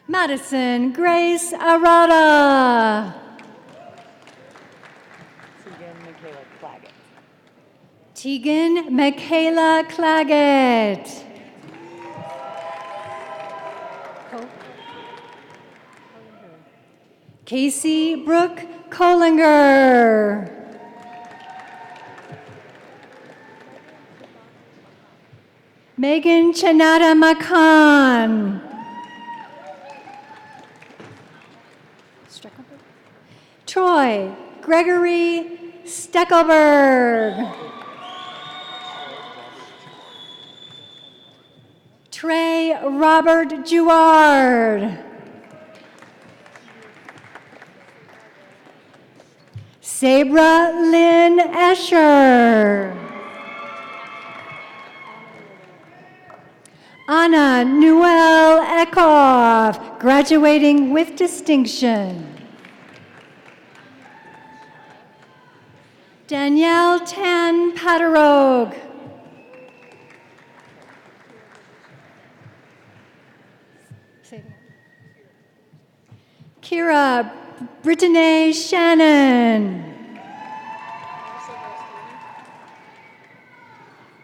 Madison Grace Arata. Tegan Michaela Claggett. Casey Brooke Kollinger. Megan Chanada Makan. Troy Gregory Steckelberg. Trey Robert Jouard. Sabra Lynn Escher. Anna Noel Eckhoff, graduating with distinction. Danielle Tan Paterog. Kira Brittany Shannon.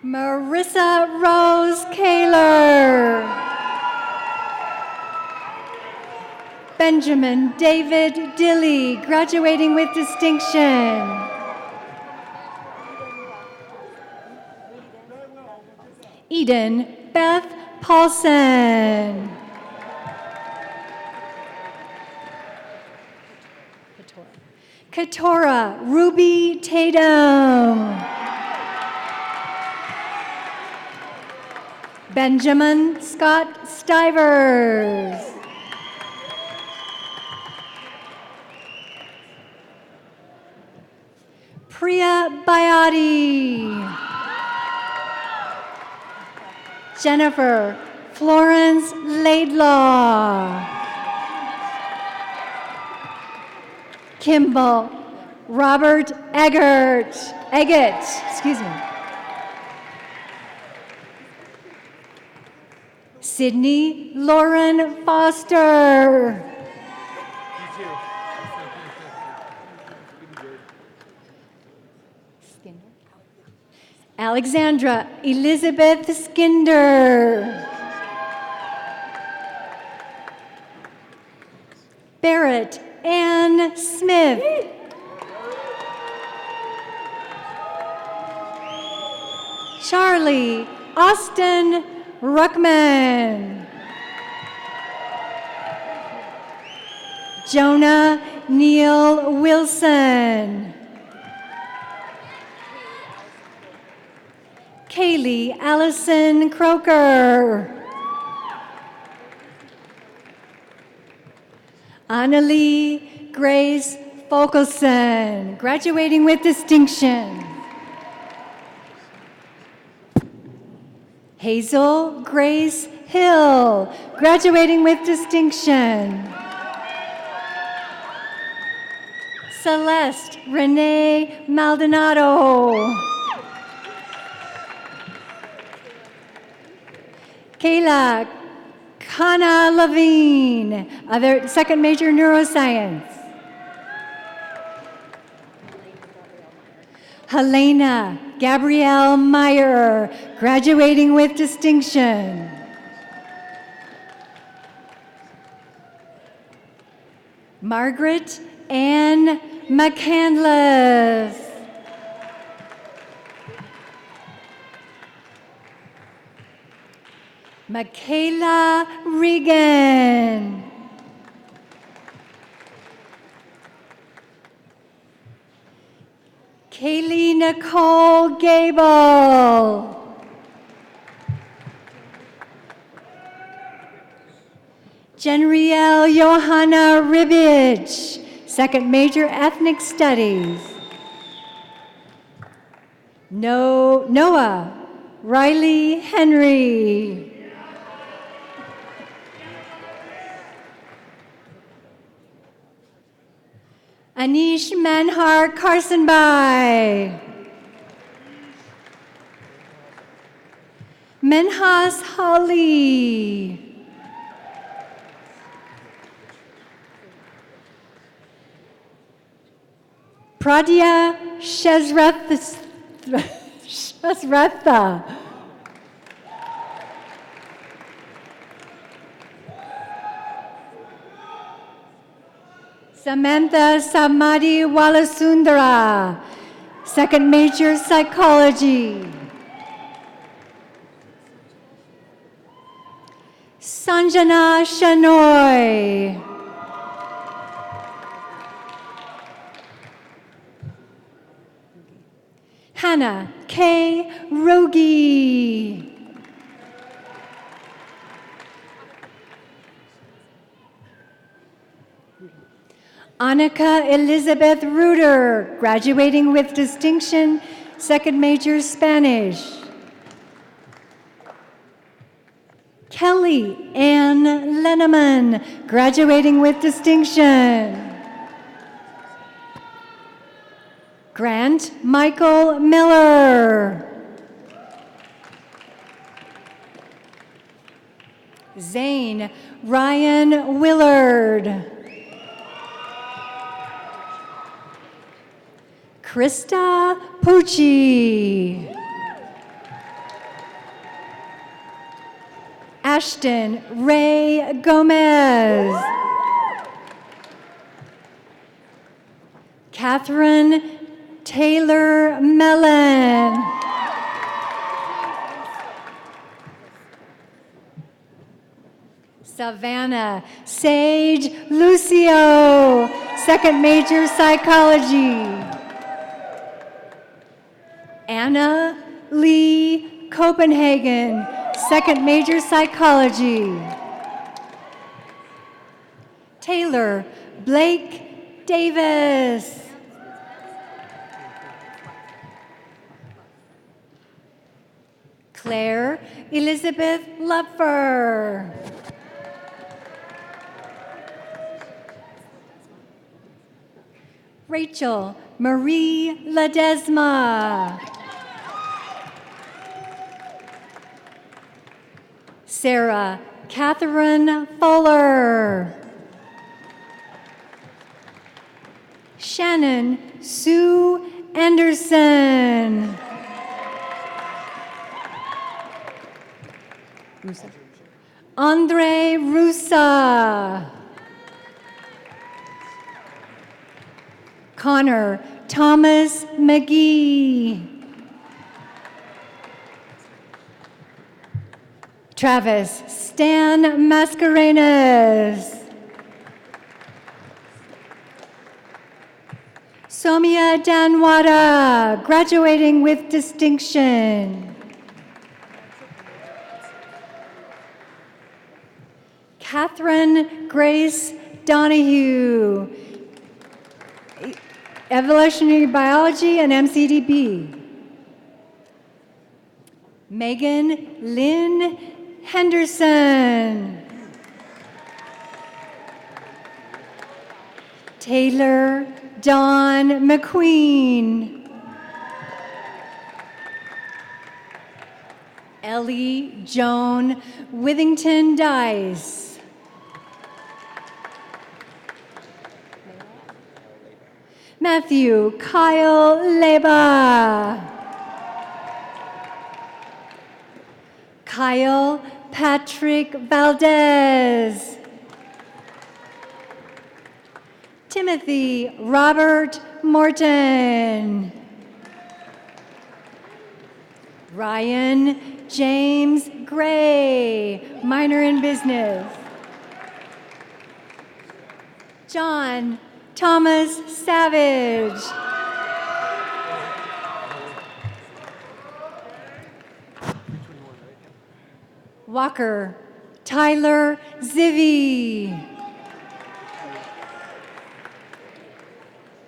Marissa Rose Kaler. Benjamin David Dilly, graduating with distinction. Eden Beth Paulson. Katora Ruby Tatum. Benjamin Scott Stivers. Priya Bayati. Jennifer Florence Laidlaw. Kimball Robert Eggett, excuse me. Sydney Lauren Foster. Alexandra Elizabeth Skinder. Barrett Ann Smith. Charlie Austin Ruckman. Jonah Neil Wilson. Kaylee Allison Croker. Annalie Grace Folkelson, graduating with distinction. Hazel Grace Hill, graduating with distinction. Celeste Renee Maldonado. Kayla Kana Levine, other second major neuroscience. Helena Gabrielle Meyer, graduating with distinction. Margaret Ann McCandless. Michaela Regan. Kaylee Nicole Gable. Jenrielle Johanna Ribbage, second major ethnic studies. Noah Riley Henry. Anish Manhar Carsonby. Menhas Holly. Pradya Shazratha. Samantha Samadhi Walasundara, second major psychology. Sanjana Shanoy. Hannah K. Rogi. Annika Elizabeth Reuter, graduating with distinction, second major Spanish. Kelly Ann Lenneman, graduating with distinction. Grant Michael Miller. Zane Ryan Willard. Krista Pucci. Ashton Ray Gomez. Catherine Taylor Mellon. Savannah Sage Lucio, second major psychology. Anna Lee Copenhagen, second major psychology. Taylor Blake Davis. Claire Elizabeth Lupfer. Rachel Marie Ledesma. Sarah Catherine Fuller. Shannon Sue Anderson. Andre Rusa. Connor Thomas McGee. Travis Stan Mascarenas. Somia Danwada, graduating with distinction. Catherine Grace Donahue, evolutionary biology and MCDB. Megan Lynn Henderson. Taylor Dawn McQueen. Ellie Joan Withington Dice. Matthew Kyle Leba. Kyle Patrick Valdez. Timothy Robert Morton. Ryan James Gray, minor in business. John Thomas Savage. Walker Tyler Zivvy.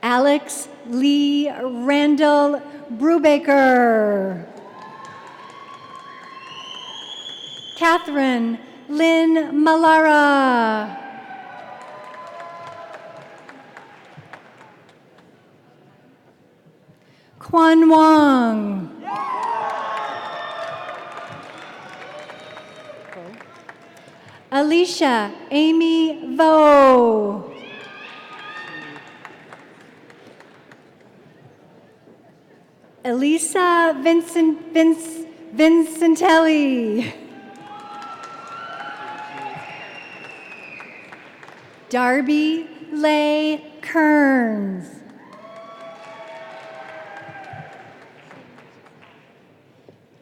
Alex Lee Randall Brubaker. Catherine Lynn Malara. Quan Wong. Alicia Amy Vo. Elisa Vincentelli. Darby Leigh Kearns.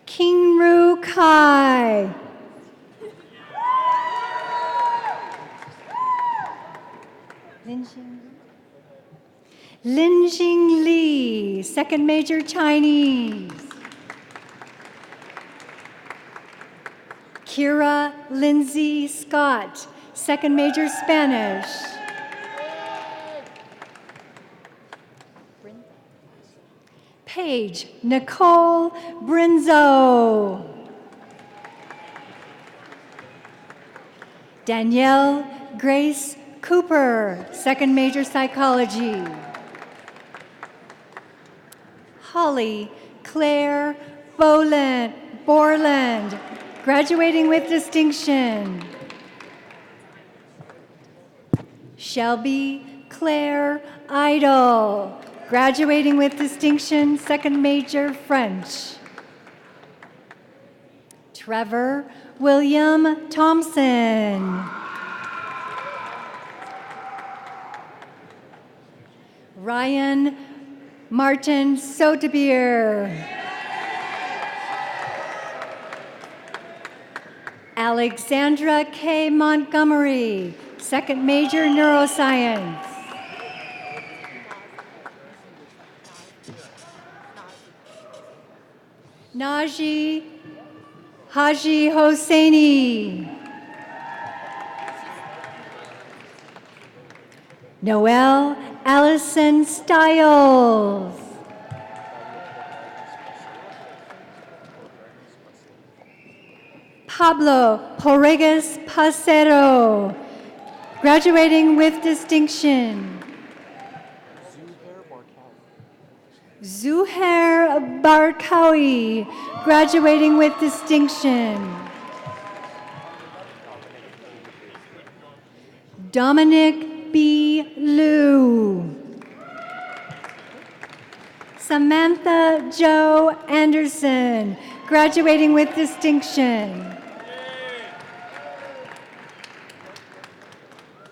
Kingru Kai. Linjing Li, second major Chinese. Kira Lindsay Scott, second major Spanish. Paige Nicole Brinzo. Danielle Grace Cooper, second major psychology. Holly Claire Borland, graduating with distinction. Shelby Claire Idle, graduating with distinction, second major French. Trevor William Thompson. Ryan Martin Sotebier. Alexandra K. Montgomery, second major neuroscience. Naji Haji Hosseini. Noelle Allison Stiles. Pablo Porregas Pacero, graduating with distinction. Zuhair Barkawi, graduating with distinction. Dominic B. Liu. Samantha Jo Anderson, graduating with distinction.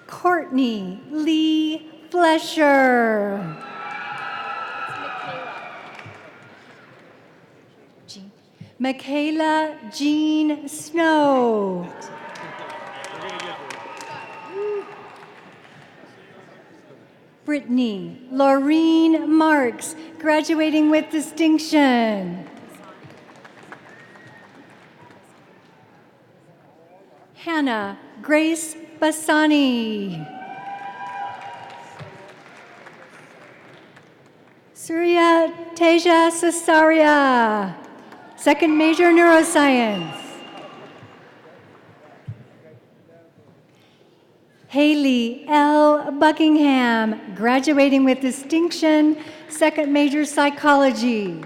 Courtney Lee Flesher. Michaela Jean Snow. Brittany Laureen Marks, graduating with distinction. Hannah Grace Bassani. Surya Teja Cesaria, second major neuroscience. Haley L. Buckingham, graduating with distinction, second major psychology.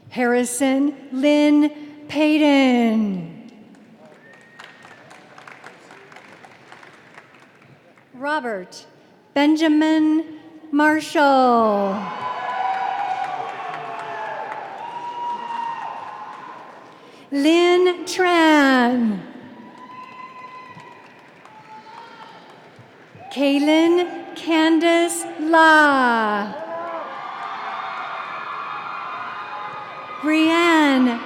Harrison Lynn Payton. Robert Benjamin Marshall. Lynn Tran. Kaylin Candace La. Brianne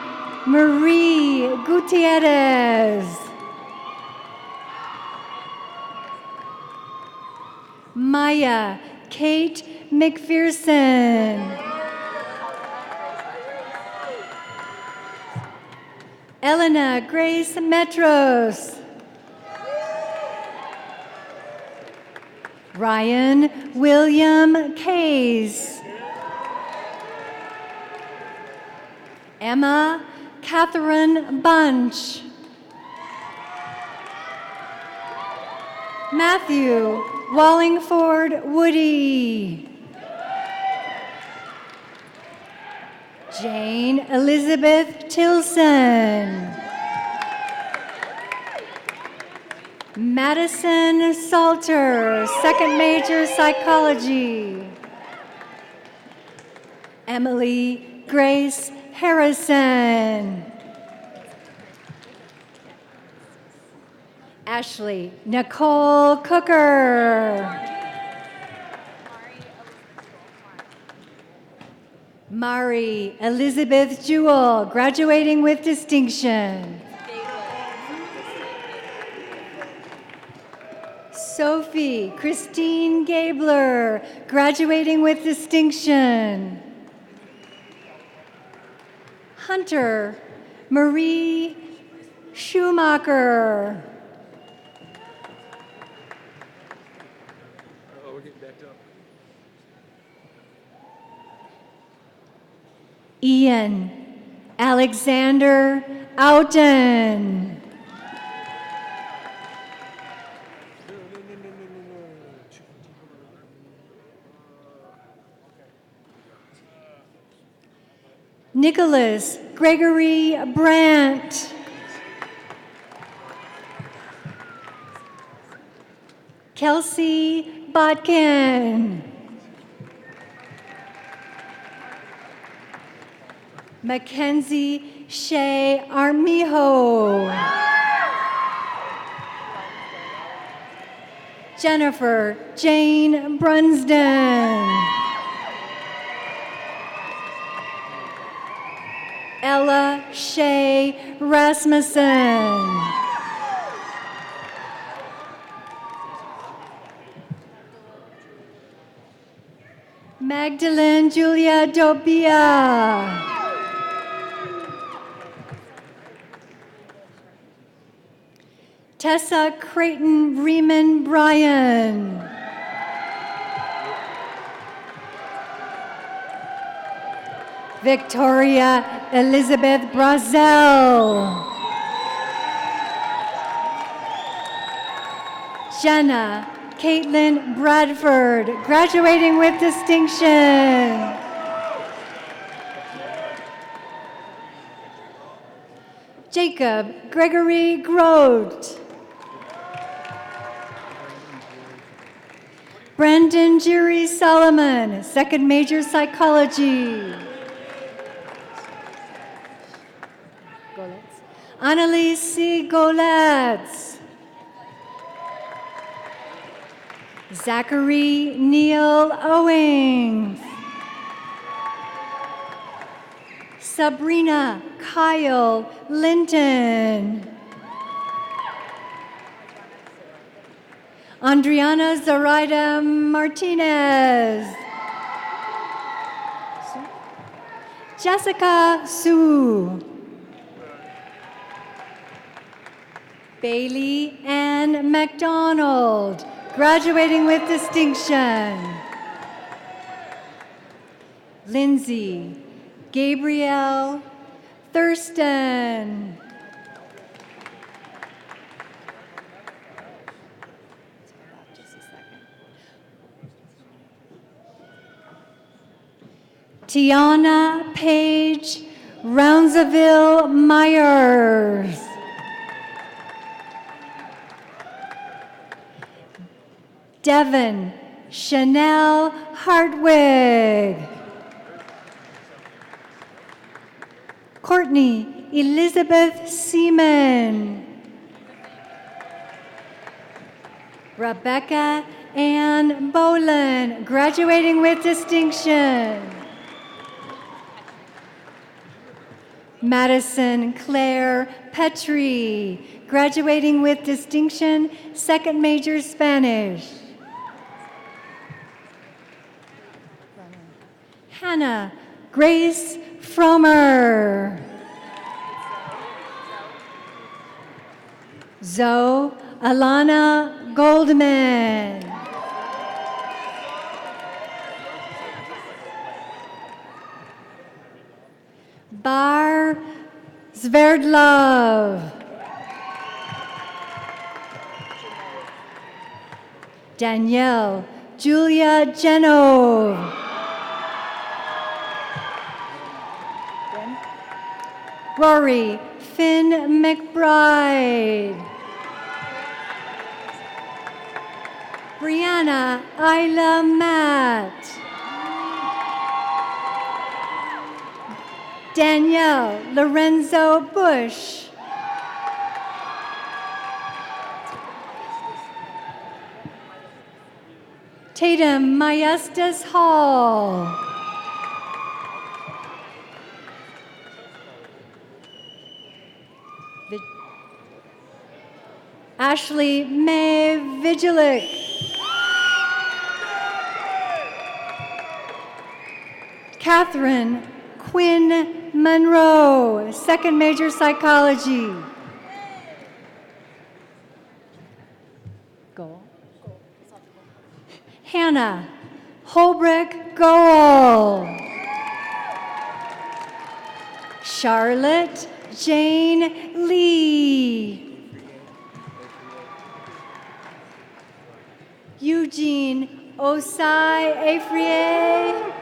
Marie Gutierrez. Maya Kate McPherson. Elena Grace Metros. Ryan William Case. Emma Catherine Bunch. Matthew Wallingford Woody. Jane Elizabeth Tilson. Madison Salter, second major psychology. Emily Grace Harrison. Ashley Nicole Cooker. Mari Elizabeth Jewell, graduating with distinction. Sophie Christine Gabler, graduating with distinction. Hunter Marie Schumacher. We're getting backed up. Ian Alexander Outen. Nicholas Gregory Brandt. Kelsey Botkin. Mackenzie Shea Armijo. Jennifer Jane Brunsden. Ella Shea Rasmussen. Magdalene Julia Dobia. Tessa Creighton Riemann Bryan. Victoria Elizabeth Brazel. Jenna Caitlin Bradford, graduating with distinction. Jacob Gregory Grote. Brandon Jerry Solomon, second major psychology. Annalise C. Goletz. Zachary Neil Owings. Sabrina Kyle Linton. Andriana Zoraida Martinez. Jessica Sue. Bailey Ann McDonald, graduating with distinction. Lindsay Gabrielle Thurston. Tiana Page Roundsville Myers. Devin Chanel Hartwig. Courtney Elizabeth Seaman. Rebecca Ann Boland, graduating with distinction. Madison Claire Petrie, graduating with distinction, second major Spanish. Hannah Grace Fromer. Zoe Alana Goldman. Bar Sverdlov. Danielle Julia Genov. Rory Finn McBride. Brianna Isla Matt. Danielle Lorenzo Bush. Tatum Maestas Hall. Ashley May Vigilic. Catherine Quinn Monroe, second major psychology. Goal. Hannah Holbrook Goal. Charlotte Jane Lee. Eugene Osai Afrier.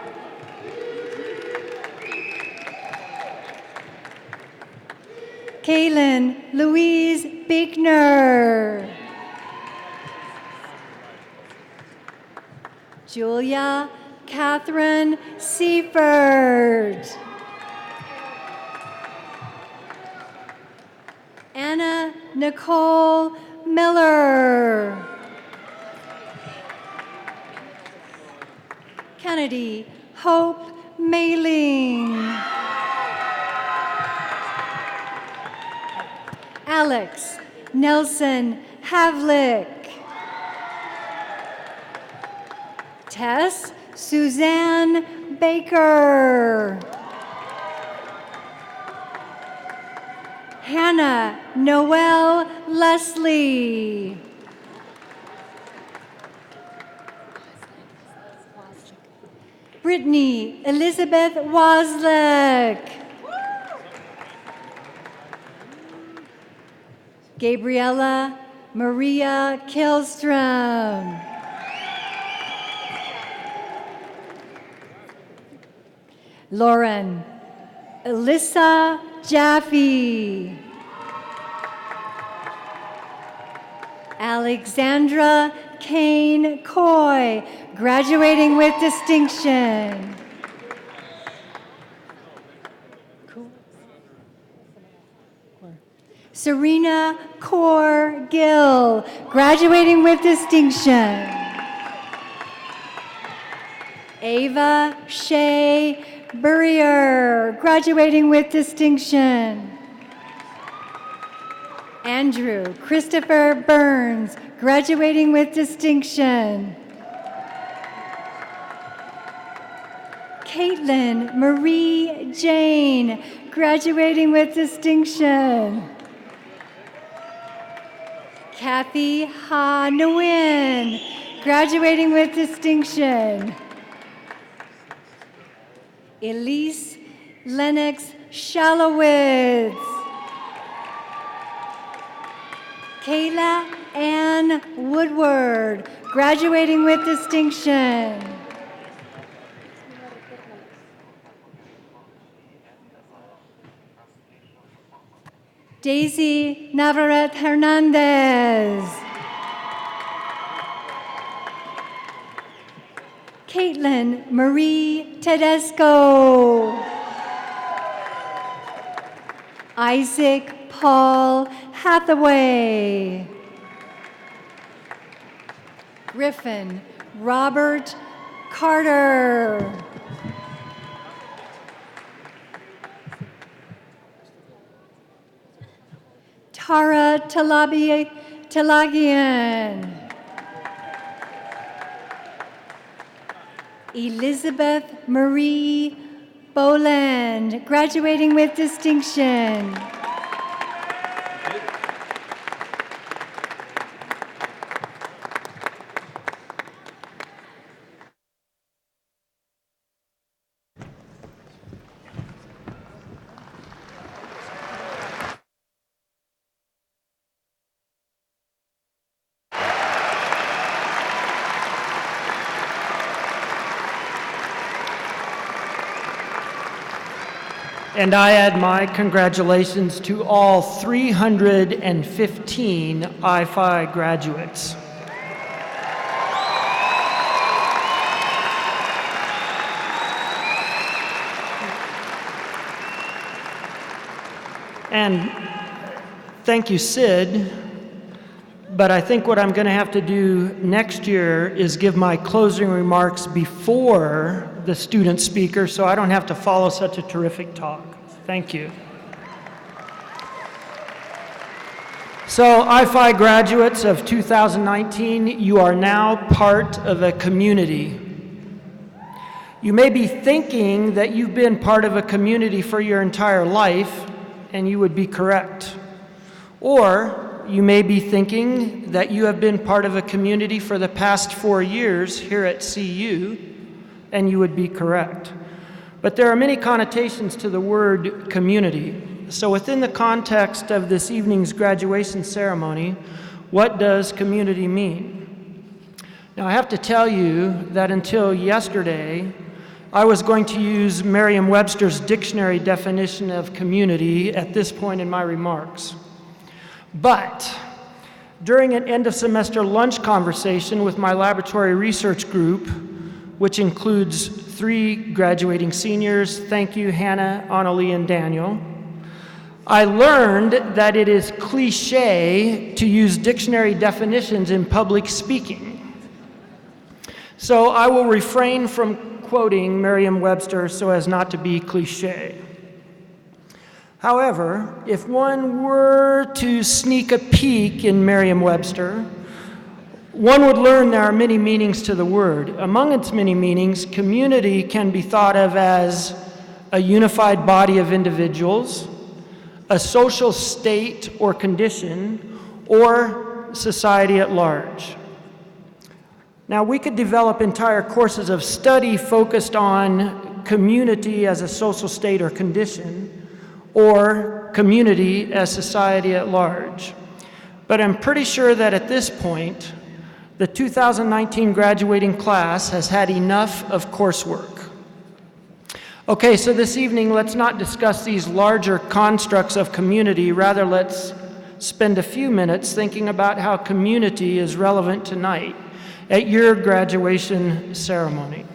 Kaylin Louise Bickner. Julia Catherine Seifert. Anna Nicole Miller. Kennedy Hope Mailing. Alex Nelson Havlick. Tess Suzanne Baker. Hannah Noelle Leslie. Brittany Elizabeth Wozliak. Gabriella Maria Killstrom. Lauren Alyssa Jaffe. Alexandra Kane Coy, graduating with distinction. Serena Kaur Gill, graduating with distinction. Ava Shea Burrier, graduating with distinction. Andrew Christopher Burns, graduating with distinction. Caitlin Marie Jane, graduating with distinction. Kathy Ha Nguyen, graduating with distinction. Elise Lennox Shalowitz. Kayla Ann Woodward, graduating with distinction. Daisy Navarrete Hernandez. Caitlin Marie Tedesco. Isaac Paul Hathaway. Griffin Robert Carter. Tara Talagian. Elizabeth Marie Boland, graduating with distinction. And I add my congratulations to all 315 IPHY graduates. And thank you, Sid. But I think what I'm going to have to do next year is give my closing remarks before the student speaker so I don't have to follow such a terrific talk. Thank you. So, IPHY graduates of 2019, you are now part of a community. You may be thinking that you've been part of a community for your entire life, and you would be correct. Or you may be thinking that you have been part of a community for the past 4 years here at CU, and you would be correct. But there are many connotations to the word community. So within the context of this evening's graduation ceremony, what does community mean? Now I have to tell you that until yesterday, I was going to use Merriam-Webster's dictionary definition of community at this point in my remarks. But during an end-of-semester lunch conversation with my laboratory research group, which includes 3 graduating seniors, thank you, Hannah, Annalie, and Daniel, I learned that it is cliche to use dictionary definitions in public speaking. So I will refrain from quoting Merriam-Webster so as not to be cliche. However, if one were to sneak a peek in Merriam-Webster, one would learn there are many meanings to the word. Among its many meanings, community can be thought of as a unified body of individuals, a social state or condition, or society at large. Now, we could develop entire courses of study focused on community as a social state or condition, or community as society at large. But I'm pretty sure that at this point, the 2019 graduating class has had enough of coursework. Okay, so this evening, let's not discuss these larger constructs of community. Rather, let's spend a few minutes thinking about how community is relevant tonight at your graduation ceremony.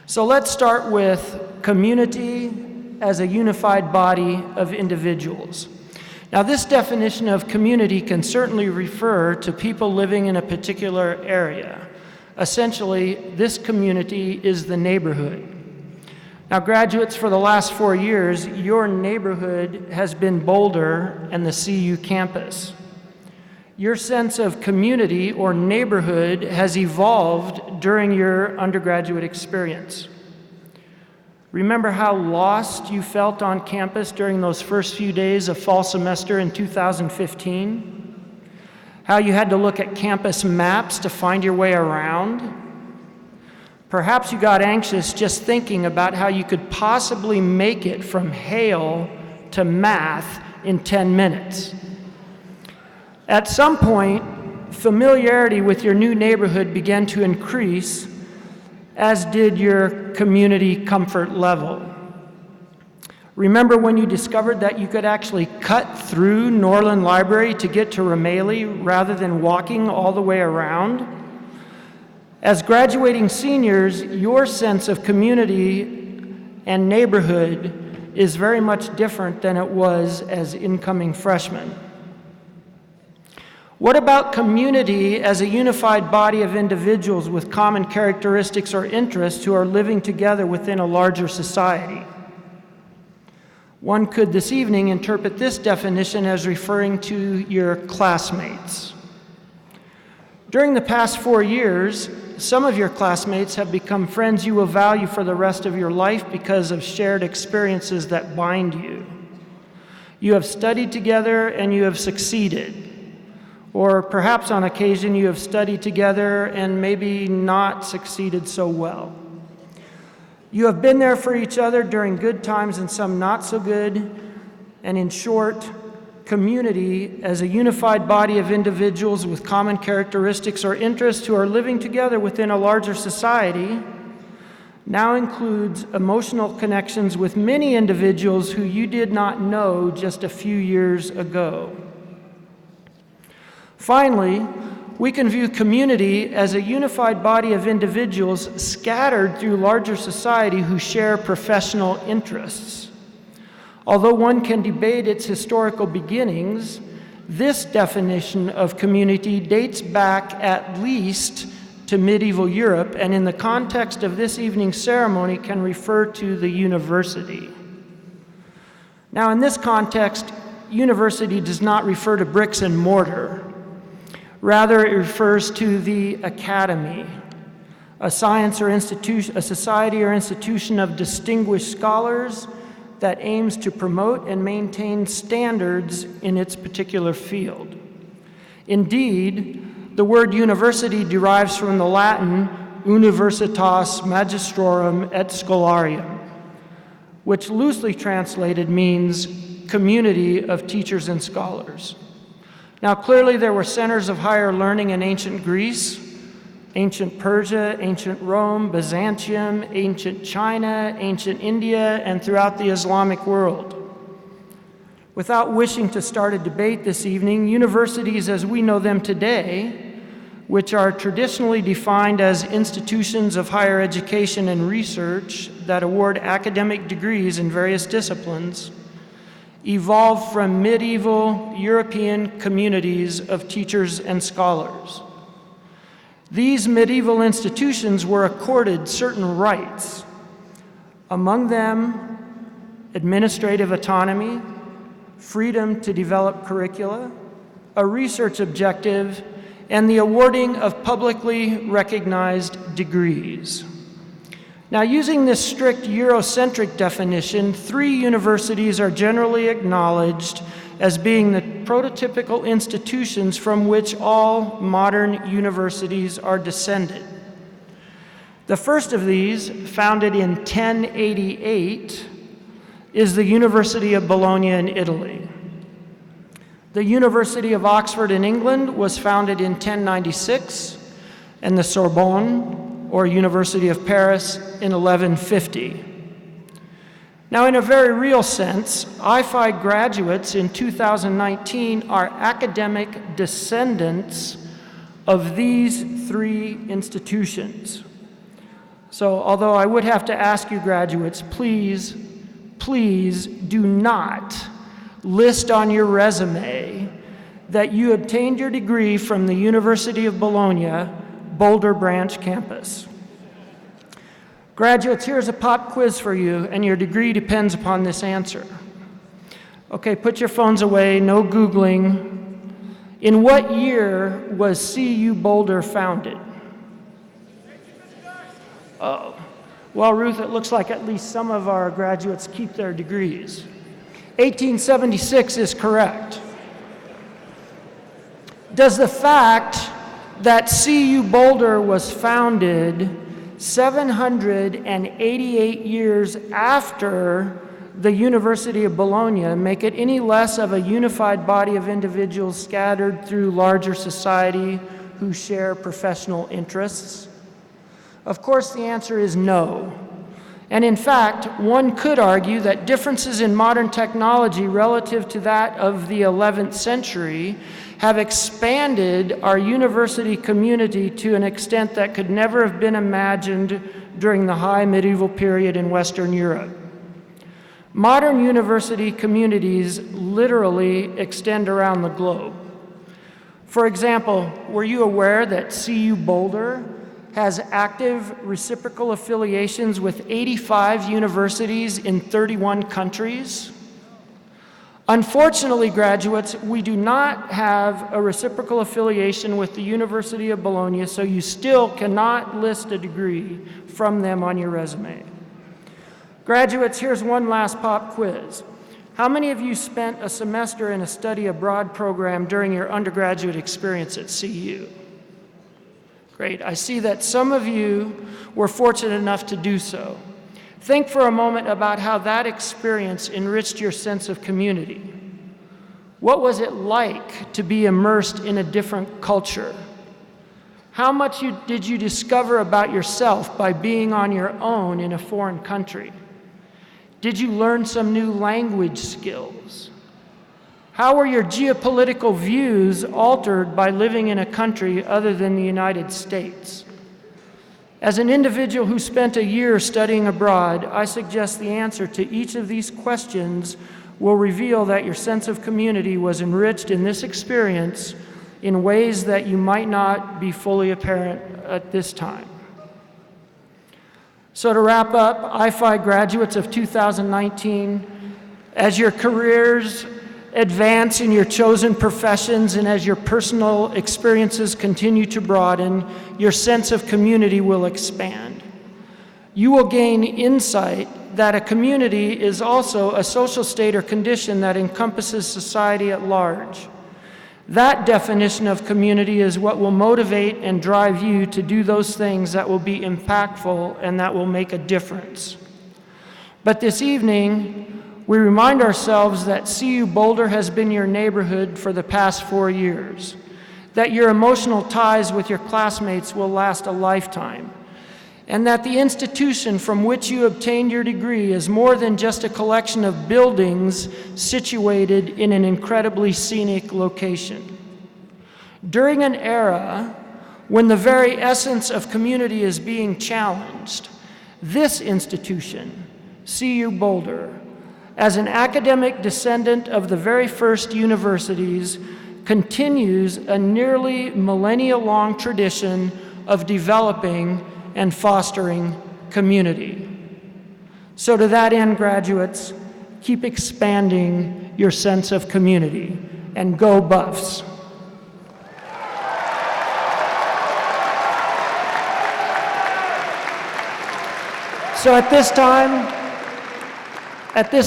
So let's start with community as a unified body of individuals. Now, this definition of community can certainly refer to people living in a particular area. Essentially, this community is the neighborhood. Now, graduates, for the last 4 years, your neighborhood has been Boulder and the CU campus. Your sense of community or neighborhood has evolved during your undergraduate experience. Remember how lost you felt on campus during those first few days of fall semester in 2015? How you had to look at campus maps to find your way around? Perhaps you got anxious just thinking about how you could possibly make it from Hale to math in 10 minutes. At some point, familiarity with your new neighborhood began to increase, as did your community comfort level. Remember when you discovered that you could actually cut through Norland Library to get to Ramaley rather than walking all the way around? As graduating seniors, your sense of community and neighborhood is very much different than it was as incoming freshmen. What about community as a unified body of individuals with common characteristics or interests who are living together within a larger society? One could this evening interpret this definition as referring to your classmates. During the past 4 years, some of your classmates have become friends you will value for the rest of your life because of shared experiences that bind you. You have studied together and you have succeeded. Or perhaps on occasion you have studied together and maybe not succeeded so well. You have been there for each other during good times and some not so good, and in short, community as a unified body of individuals with common characteristics or interests who are living together within a larger society now includes emotional connections with many individuals who you did not know just a few years ago. Finally, we can view community as a unified body of individuals scattered through larger society who share professional interests. Although one can debate its historical beginnings, this definition of community dates back at least to medieval Europe, and in the context of this evening's ceremony can refer to the university. Now, in this context, university does not refer to bricks and mortar. Rather, it refers to the academy, a science or institution, a society or institution of distinguished scholars that aims to promote and maintain standards in its particular field. Indeed, the word university derives from the Latin universitas magistrorum et scholarium, which loosely translated means community of teachers and scholars. Now, clearly there were centers of higher learning in ancient Greece, ancient Persia, ancient Rome, Byzantium, ancient China, ancient India, and throughout the Islamic world. Without wishing to start a debate this evening, universities as we know them today, which are traditionally defined as institutions of higher education and research that award academic degrees in various disciplines, evolved from medieval European communities of teachers and scholars. These medieval institutions were accorded certain rights, among them administrative autonomy, freedom to develop curricula, a research objective, and the awarding of publicly recognized degrees. Now, using this strict Eurocentric definition, 3 universities are generally acknowledged as being the prototypical institutions from which all modern universities are descended. The first of these, founded in 1088, is the University of Bologna in Italy. The University of Oxford in England was founded in 1096, and the Sorbonne, or University of Paris, in 1150. Now, in a very real sense, IPHY graduates in 2019 are academic descendants of these 3 institutions. So, although I would have to ask you graduates, please do not list on your resume that you obtained your degree from the University of Bologna, Boulder Branch campus. Graduates, here's a pop quiz for you, and your degree depends upon this answer. Okay, put your phones away, no Googling. In what year was CU Boulder founded? Oh, well, Ruth, it looks like at least some of our graduates keep their degrees. 1876 is correct. Does the fact that CU Boulder was founded 788 years after the University of Bologna make it any less of a unified body of individuals scattered through larger society who share professional interests? Of course, the answer is no. And in fact, one could argue that differences in modern technology relative to that of the 11th century have expanded our university community to an extent that could never have been imagined during the high medieval period in Western Europe. Modern university communities literally extend around the globe. For example, were you aware that CU Boulder has active reciprocal affiliations with 85 universities in 31 countries? Unfortunately, graduates, we do not have a reciprocal affiliation with the University of Bologna, so you still cannot list a degree from them on your resume. Graduates, here's one last pop quiz. How many of you spent a semester in a study abroad program during your undergraduate experience at CU? Great. I see that some of you were fortunate enough to do so. Think for a moment about how that experience enriched your sense of community. What was it like to be immersed in a different culture? How much did you discover about yourself by being on your own in a foreign country? Did you learn some new language skills? How were your geopolitical views altered by living in a country other than the United States? As an individual who spent a year studying abroad, I suggest the answer to each of these questions will reveal that your sense of community was enriched in this experience in ways that you might not be fully apparent at this time. So to wrap up, IPHY graduates of 2019, as your careers advance in your chosen professions and as your personal experiences continue to broaden, your sense of community will expand. You will gain insight that a community is also a social state or condition that encompasses society at large. That definition of community is what will motivate and drive you to do those things that will be impactful and that will make a difference. But this evening, we remind ourselves that CU Boulder has been your neighborhood for the past 4 years, that your emotional ties with your classmates will last a lifetime, and that the institution from which you obtained your degree is more than just a collection of buildings situated in an incredibly scenic location. During an era when the very essence of community is being challenged, this institution, CU Boulder, as an academic descendant of the very first universities, continues a nearly millennia-long tradition of developing and fostering community. So to that end, graduates, keep expanding your sense of community, and go Buffs. So at this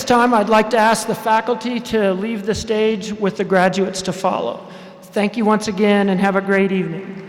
time, I'd like to ask the faculty to leave the stage with the graduates to follow. Thank you once again, and have a great evening.